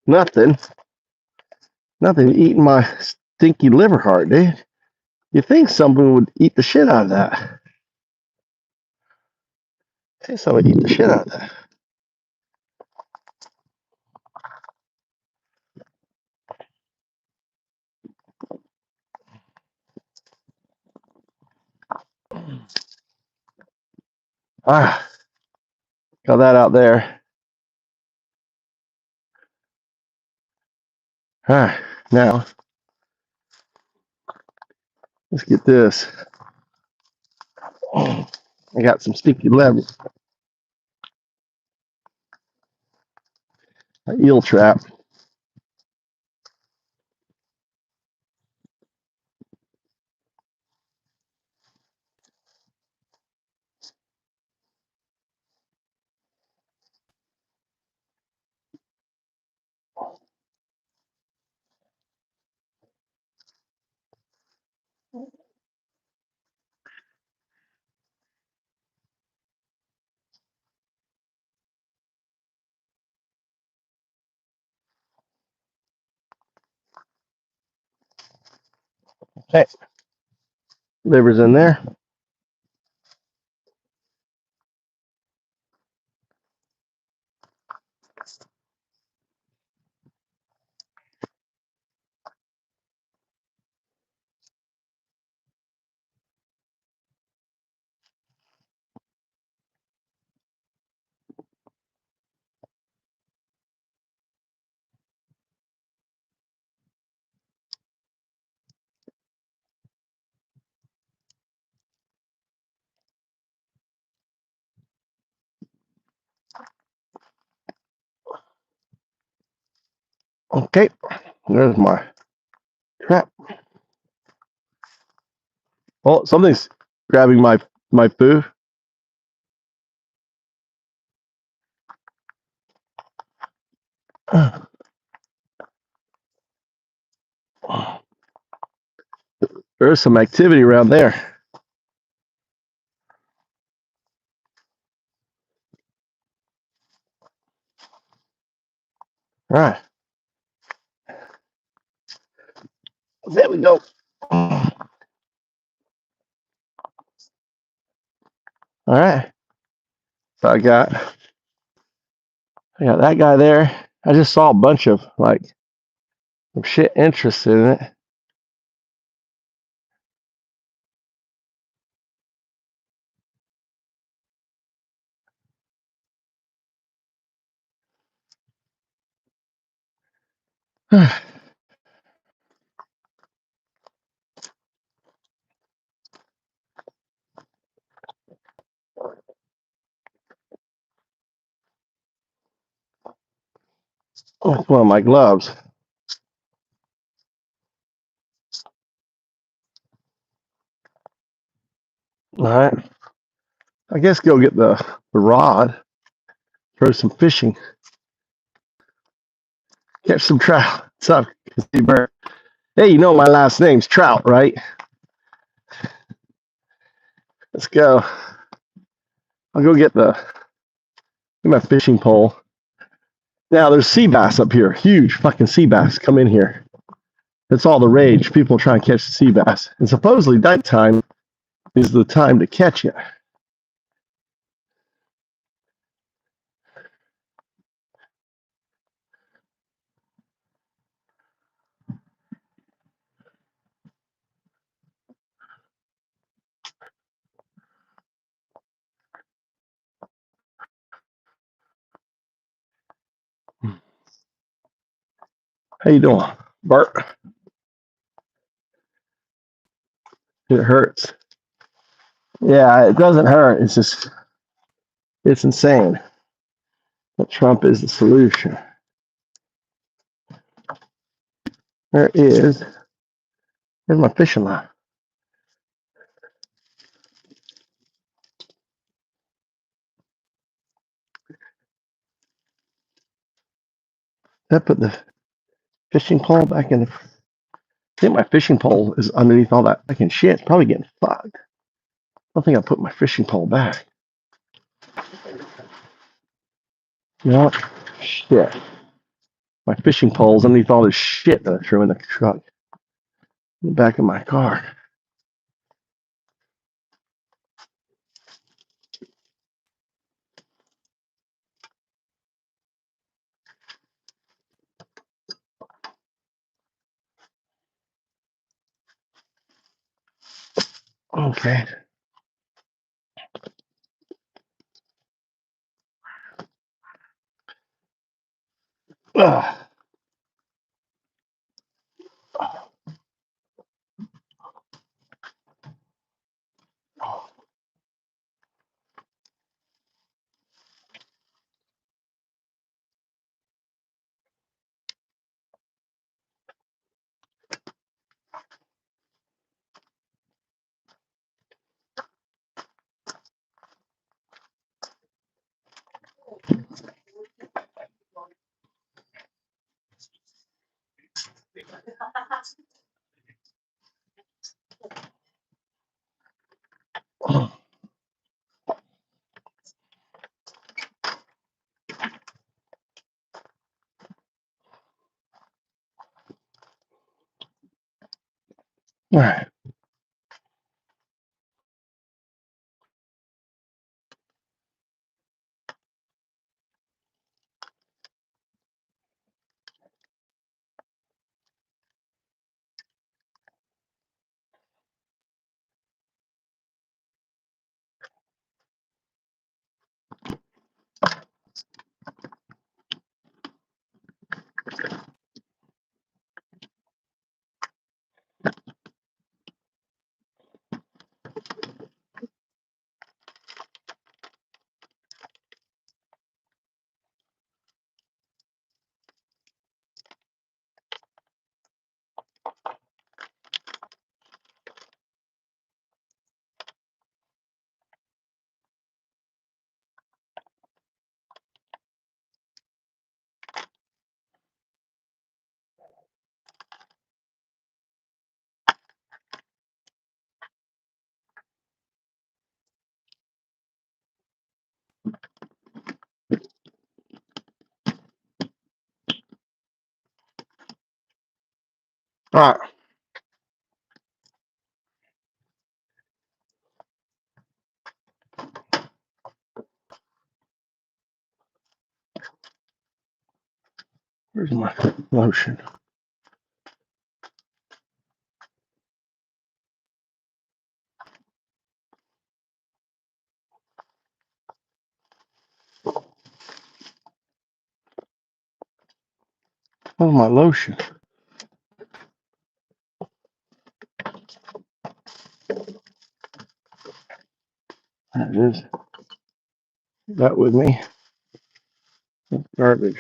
nothing eating my stinky liver heart, dude. You think someone would eat the shit out of that? Tastes like I would eat the shit out of that. Ah, got that out there. All right, now let's get this. I got some sticky leather, an eel trap. Okay, liver's in there. Okay, there's my trap. Oh, something's grabbing my food. There's some activity around there. All right, there we go. All right, so I got that guy there. I just saw a bunch of like some shit interested in it. Oh, it's one of my gloves. All right, I guess go get the rod, throw some fishing, catch some trout. What's up, Bird? Hey, you know my last name's Trout, right? Let's go. I'll go get my fishing pole. Now there's sea bass up here, huge fucking sea bass come in here. It's all the rage. People try and catch the sea bass, and supposedly nighttime is the time to catch it. How you doing, Bart? It hurts. Yeah, it doesn't hurt. It's insane. But Trump is the solution. Where's my fishing line? Did I put the fishing pole back in? I think my fishing pole is underneath all that fucking shit. It's probably getting fucked. I don't think I put my fishing pole back. You know what? Shit. My fishing pole's underneath all this shit that I threw in the truck. In the back of my car. Okay. Ugh. All right. All right. Where's my lotion? Oh, my lotion. There it is. That with me. Garbage.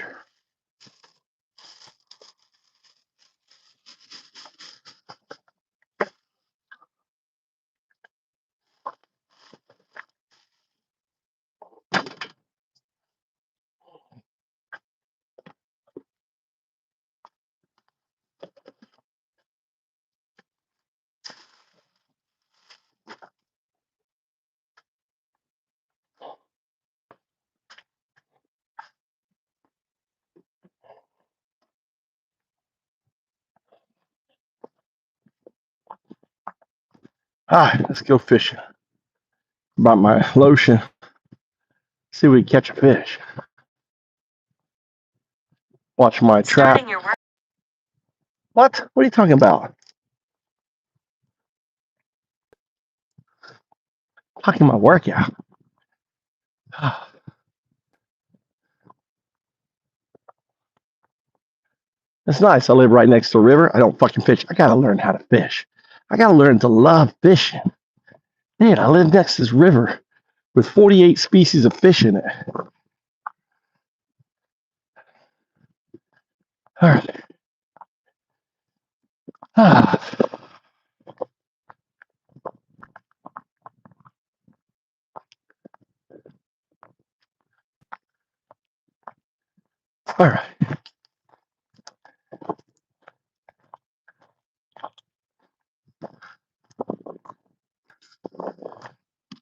Let's go fishing. Bought my lotion. See if we can catch a fish. Watch my trap. What? What are you talking about? Talking about workout. It's nice. I live right next to a river. I don't fucking fish. I gotta learn how to fish. I gotta learn to love fishing. Man, I live next to this river with 48 species of fish in it. All right. Ah. All right.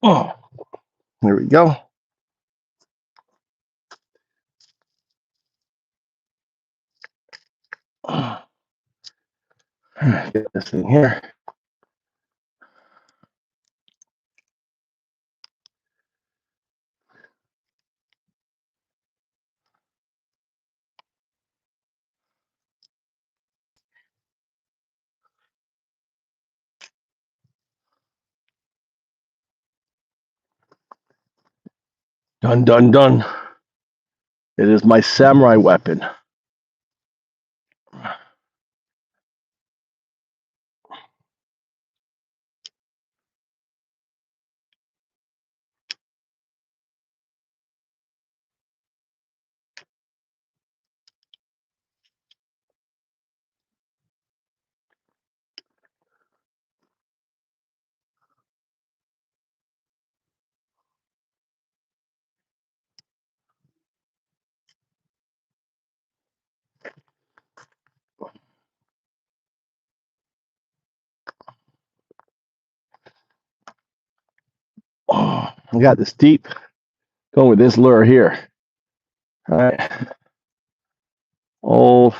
Oh, there we go. All right, get this thing here. Dun dun dun. It is my samurai weapon. Oh, I got this deep. Going with this lure here. All right. Old.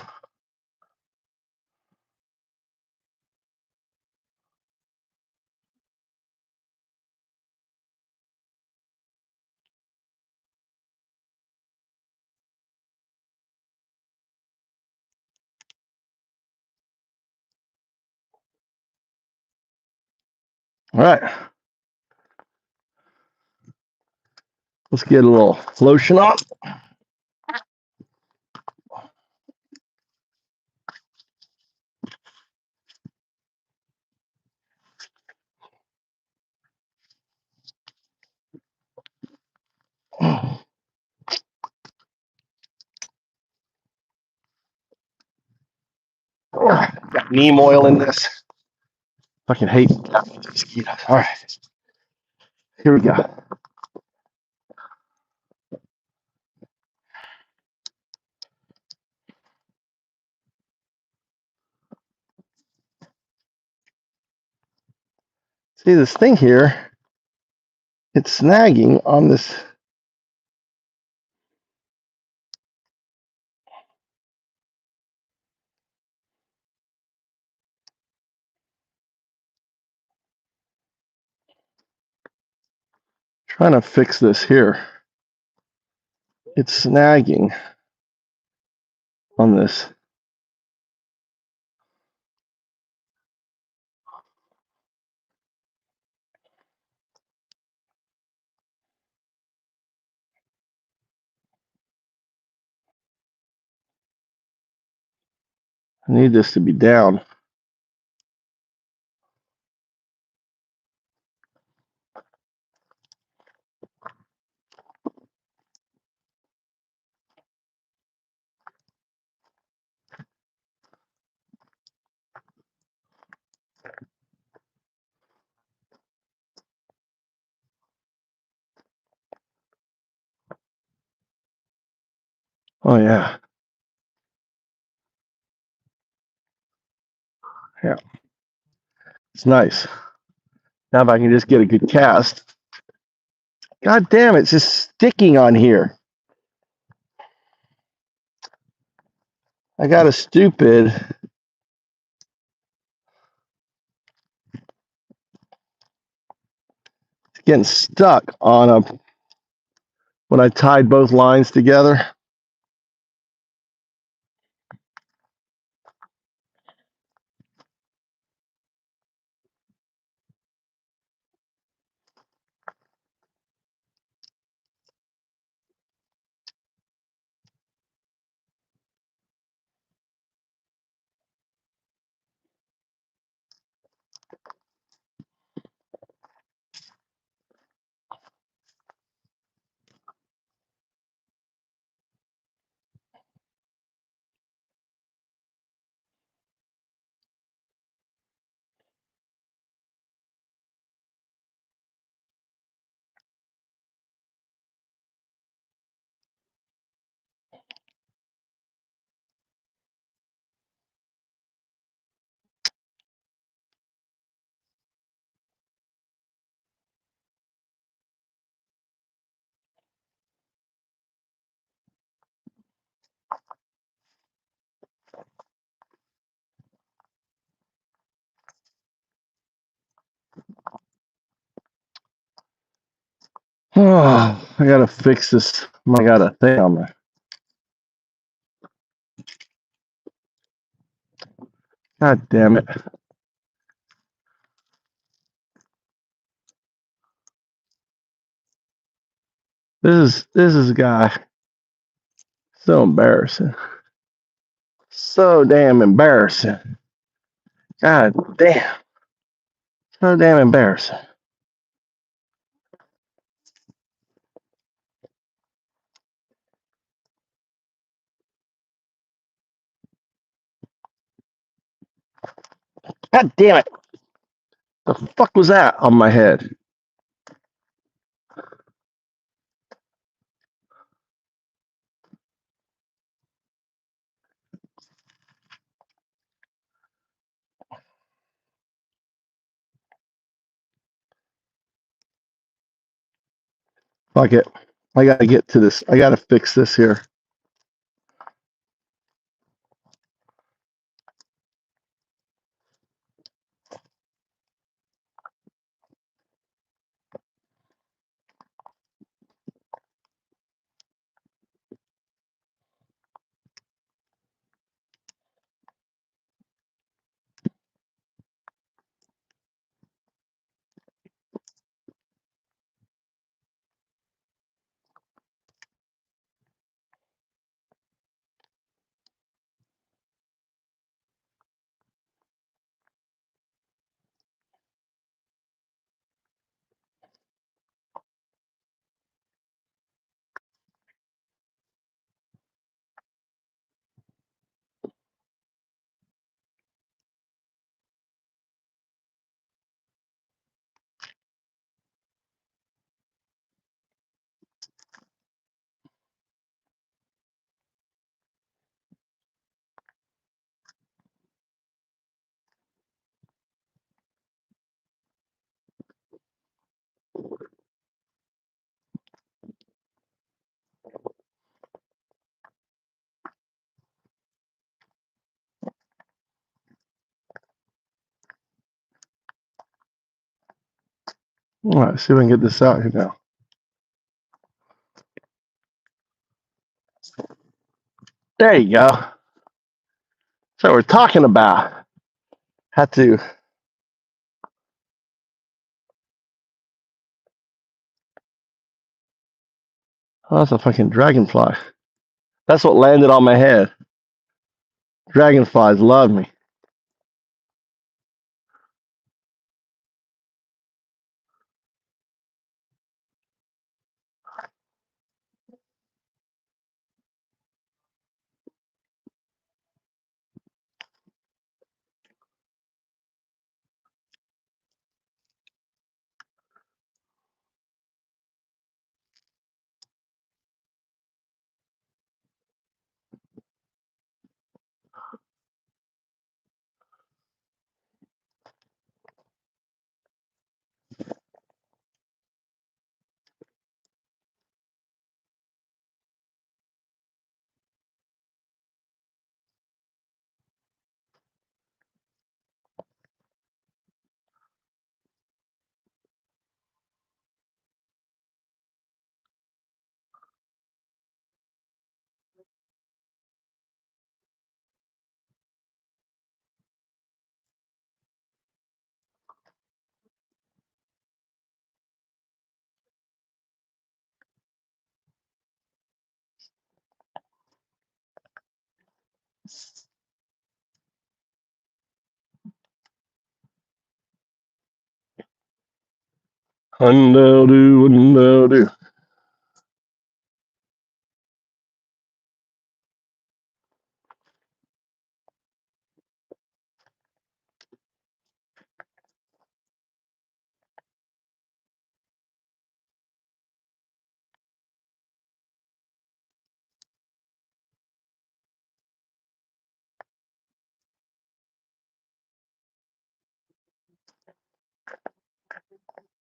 All right. Let's get a little lotion on. Got neem oil in this. Fucking hate mosquitoes. All right. Here we go. See this thing here? It's snagging on this. Trying to fix this here. It's snagging on this. I need this to be down. Oh yeah. Yeah. It's nice. Now if I can just get a good cast. God damn it, it's just sticking on here. I got a stupid. It's getting stuck on a when I tied both lines together. Oh, I gotta fix this. I got a thing on my. God damn it. This is a guy. So embarrassing. So damn embarrassing. God damn. So damn embarrassing. God damn it. The fuck was that on my head? Fuck it. I gotta get to this. I gotta fix this here. All right, see if I can get this out here now. There you go. That's what we're talking about. Had to. Oh, that's a fucking dragonfly. That's what landed on my head. Dragonflies love me. Undo.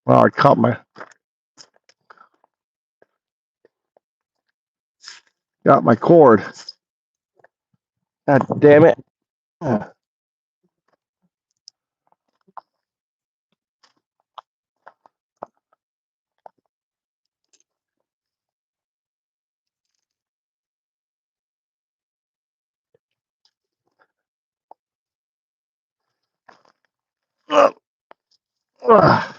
Well, I got my cord. God damn it. Ugh. Ugh.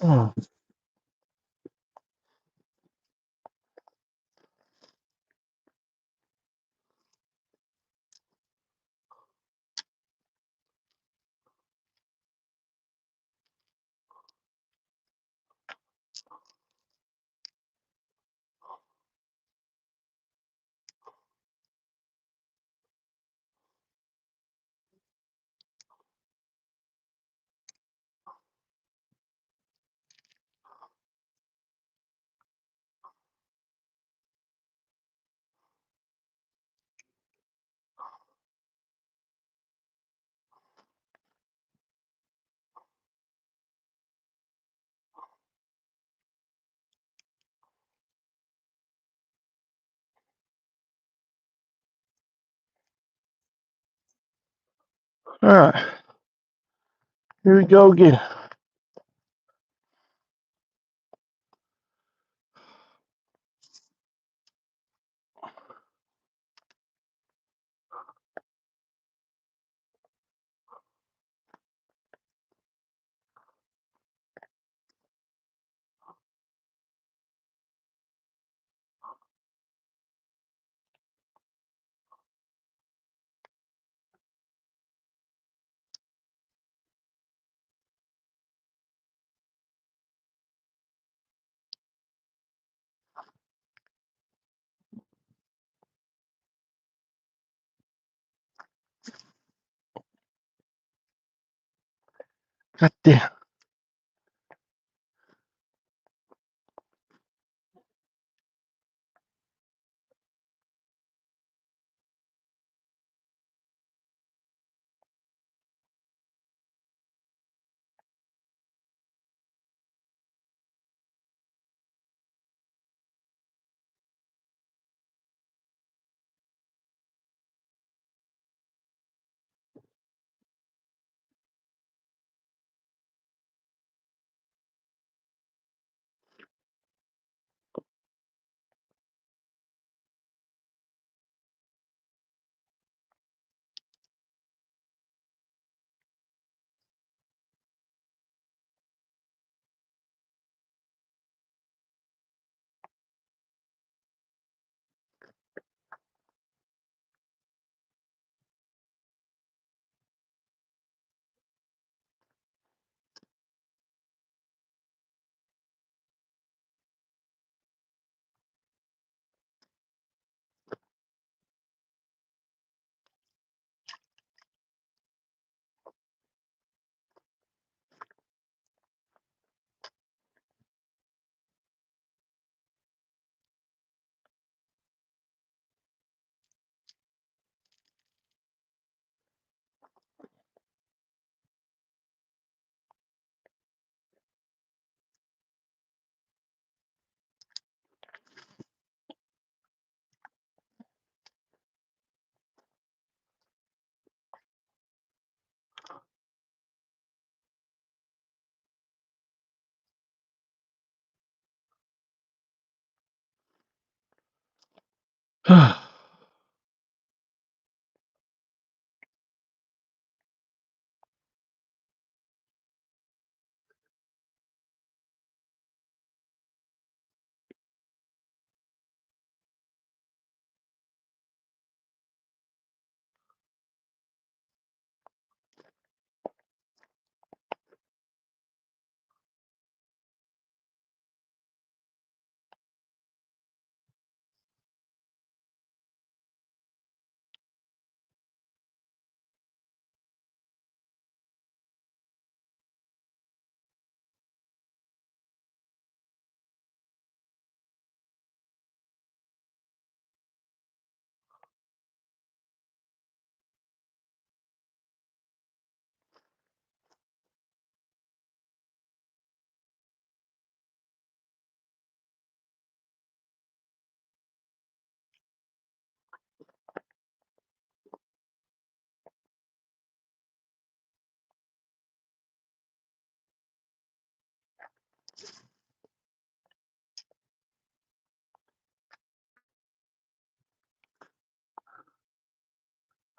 Oh. All right, here we go again. God damn.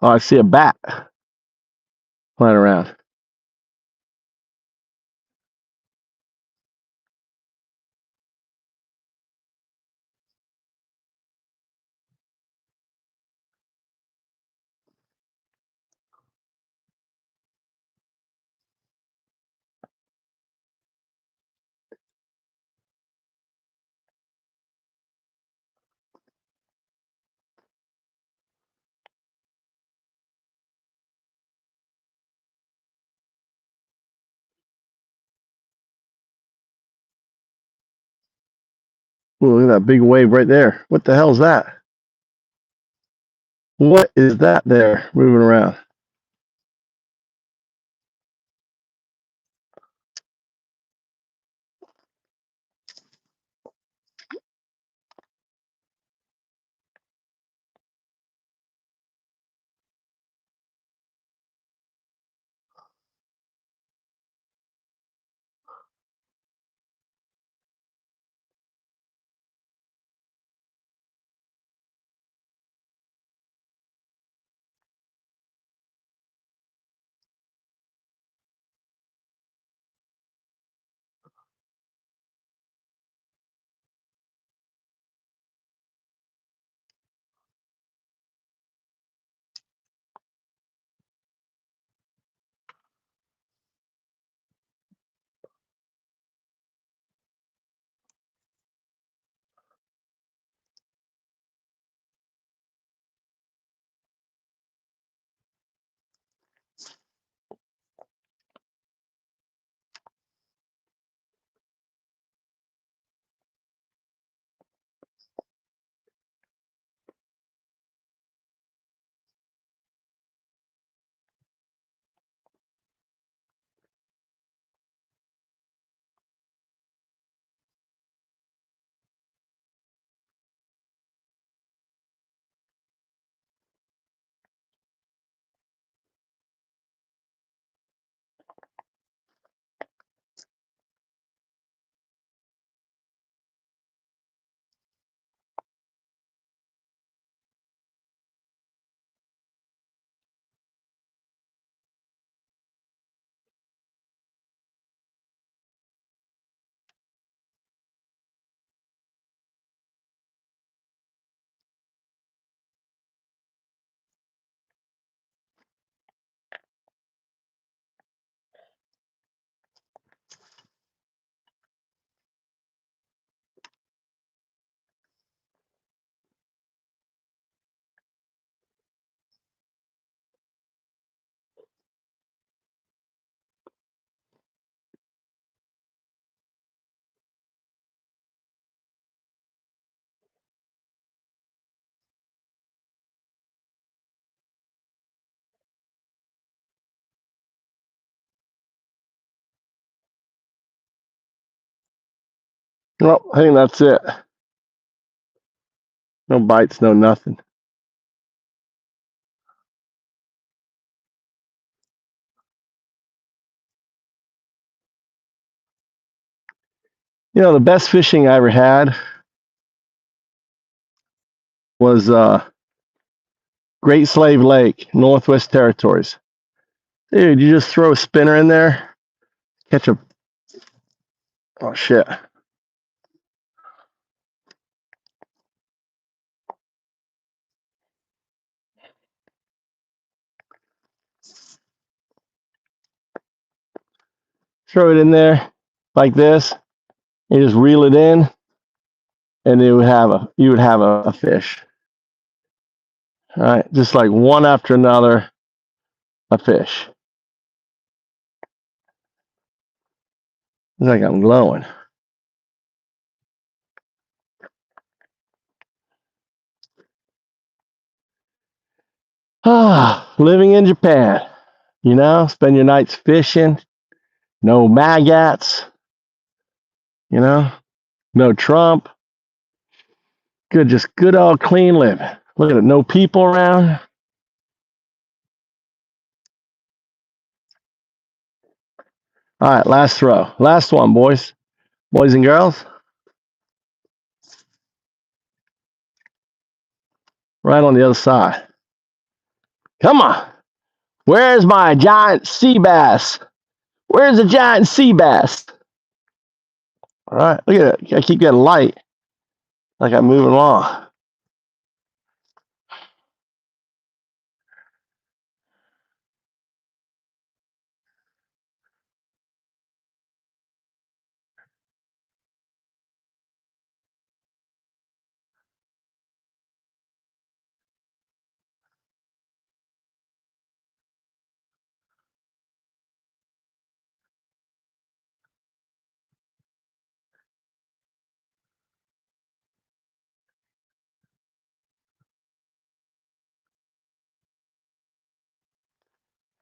Oh, I see a bat flying around. Ooh, look at that big wave right there. What the hell is that? What is that there moving around? Well, I think that's it. No bites, no nothing. You know, the best fishing I ever had was Great Slave Lake, Northwest Territories. Dude, you just throw a spinner in there, catch a, oh shit. Throw it in there like this, you just reel it in, and you would have a fish. All right, just like one after another, a fish. It's like I'm glowing. Ah, living in Japan. You know, spend your nights fishing, no maggots, you know, no Trump. Good, just good old clean living. Look at it, no people around. All right, last throw. Last one, boys. Boys and girls. Right on the other side. Come on. Where's my giant sea bass? Where's the giant sea bass? All right, look at it. I keep getting light. Like I'm moving along.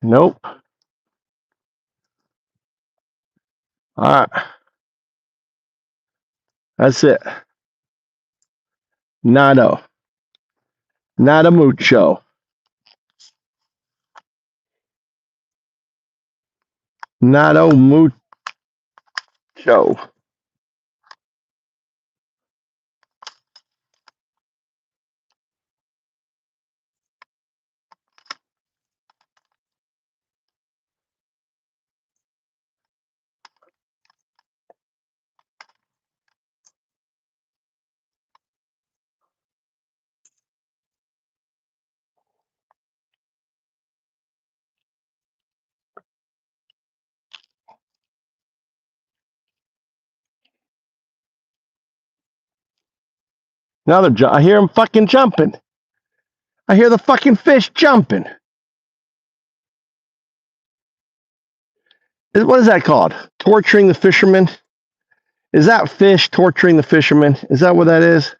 Nope. All right. That's it. Nado. Nada mucho. Nado mucho. Now I hear them fucking jumping. I hear the fucking fish jumping. What is that called? Torturing the fishermen? Is that fish torturing the fishermen? Is that what that is?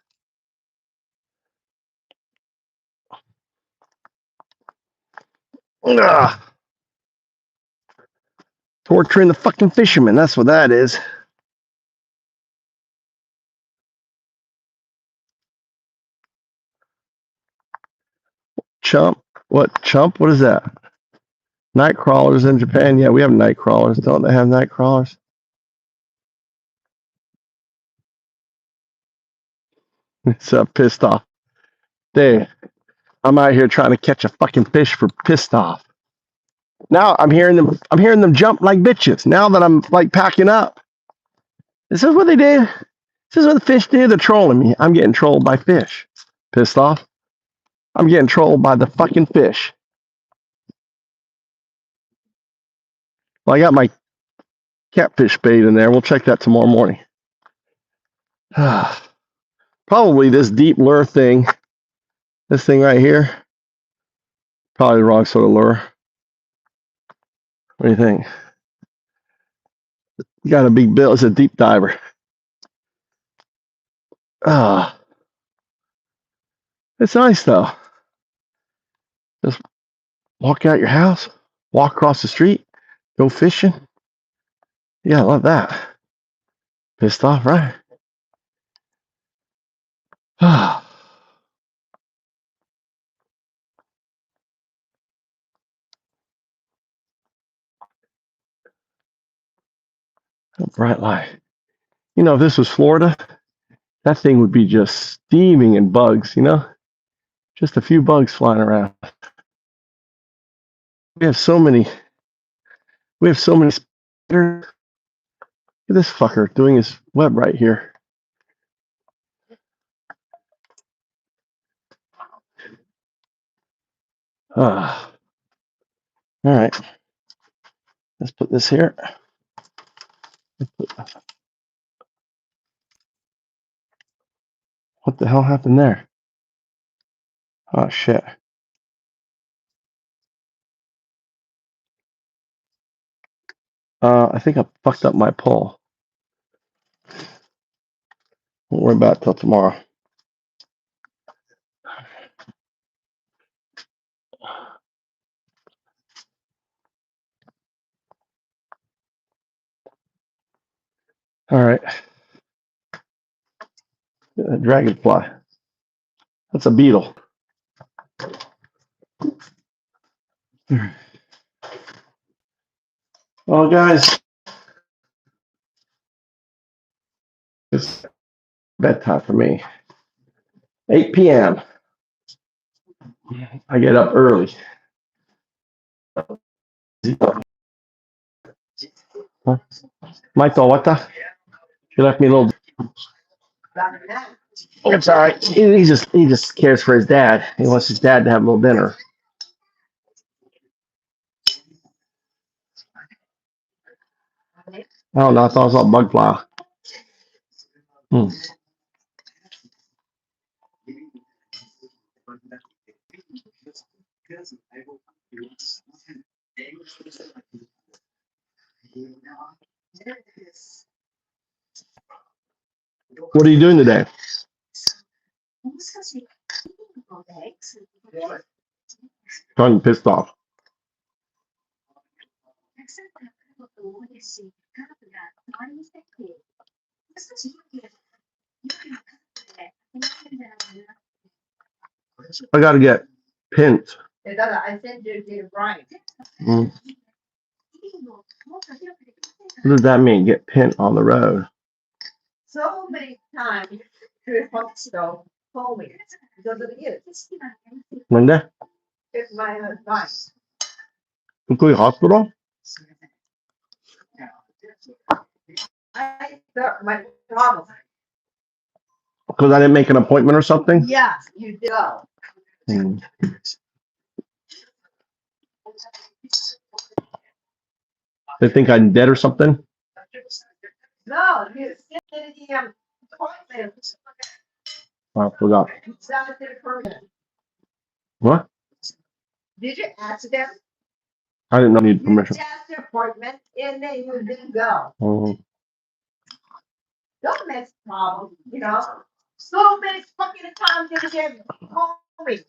Ugh. Torturing the fucking fishermen. That's what that is. Chump? What? Chump? What is that? Night crawlers in Japan? Yeah, we have night crawlers. Don't they have night crawlers? It's pissed off. Dude, I'm out here trying to catch a fucking fish for pissed off. Now I'm hearing them jump like bitches. Now that I'm like packing up. This is what they do. This is what the fish do. They're trolling me. I'm getting trolled by fish. Pissed off. I'm getting trolled by the fucking fish. Well, I got my catfish bait in there. We'll check that tomorrow morning. Probably this deep lure thing. This thing right here. Probably the wrong sort of lure. What do you think? You got a big bill. It's a deep diver. It's nice though. Just walk out your house, walk across the street, go fishing. Yeah, I love that. Pissed off, right? Bright light. You know, if this was Florida, that thing would be just steaming in bugs, you know? Just a few bugs flying around. We have so many spiders. Look at this fucker doing his web right here. All right. Let's put this here. What the hell happened there? Oh, shit. I think I fucked up my pull. Won't worry about it till tomorrow. All right. A dragonfly. That's a beetle. Well, guys, it's bedtime for me. 8 p.m. I get up early. Huh? Michael, what the? You left me a little. It's all right. He just cares for his dad. He wants his dad to have a little dinner. Oh no, I thought it was all bug fly. What are you doing today? Trying pissed off. I gotta get pint. I sent you to Brian. Mm. What does that mean? Get pint on the road. So many times to hospital told me because of you. Linda? It's my advice. Weekly hospital? I thought my problem. Because I didn't make an appointment or something? Yeah, you do. Hmm. They think I'm dead or something? No, you sit in the appointment. I forgot. Send it to the person. What? Did you ask them? I didn't know I needed You permission. asked the appointment and then you didn't go. Mm. Don't make problems, you know. So many fucking times they get call me.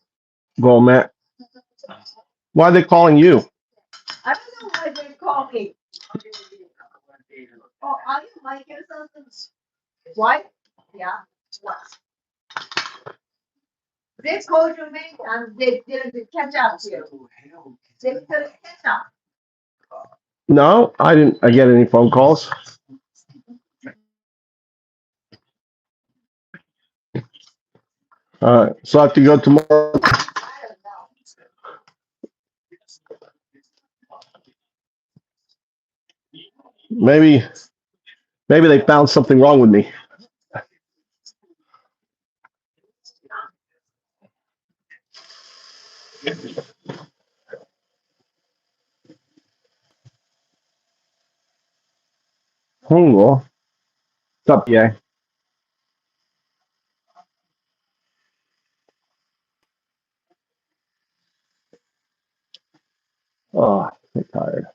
Go, Matt. Why are they calling you? I don't know why they call me. Oh, are you Mike or something? What? Yeah. What? They called you me and they didn't catch up to you. They couldn't catch up. No, I didn't get any phone calls. All right, so I have to go tomorrow. I don't know. Maybe they found something wrong with me. Well, what's up, yeah? Oh, I'm tired.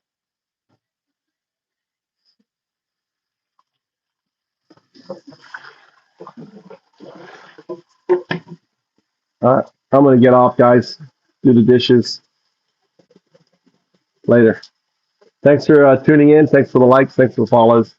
All right, I'm gonna get off, guys. Do the dishes later. Thanks for tuning in. Thanks for the likes. Thanks for the follows.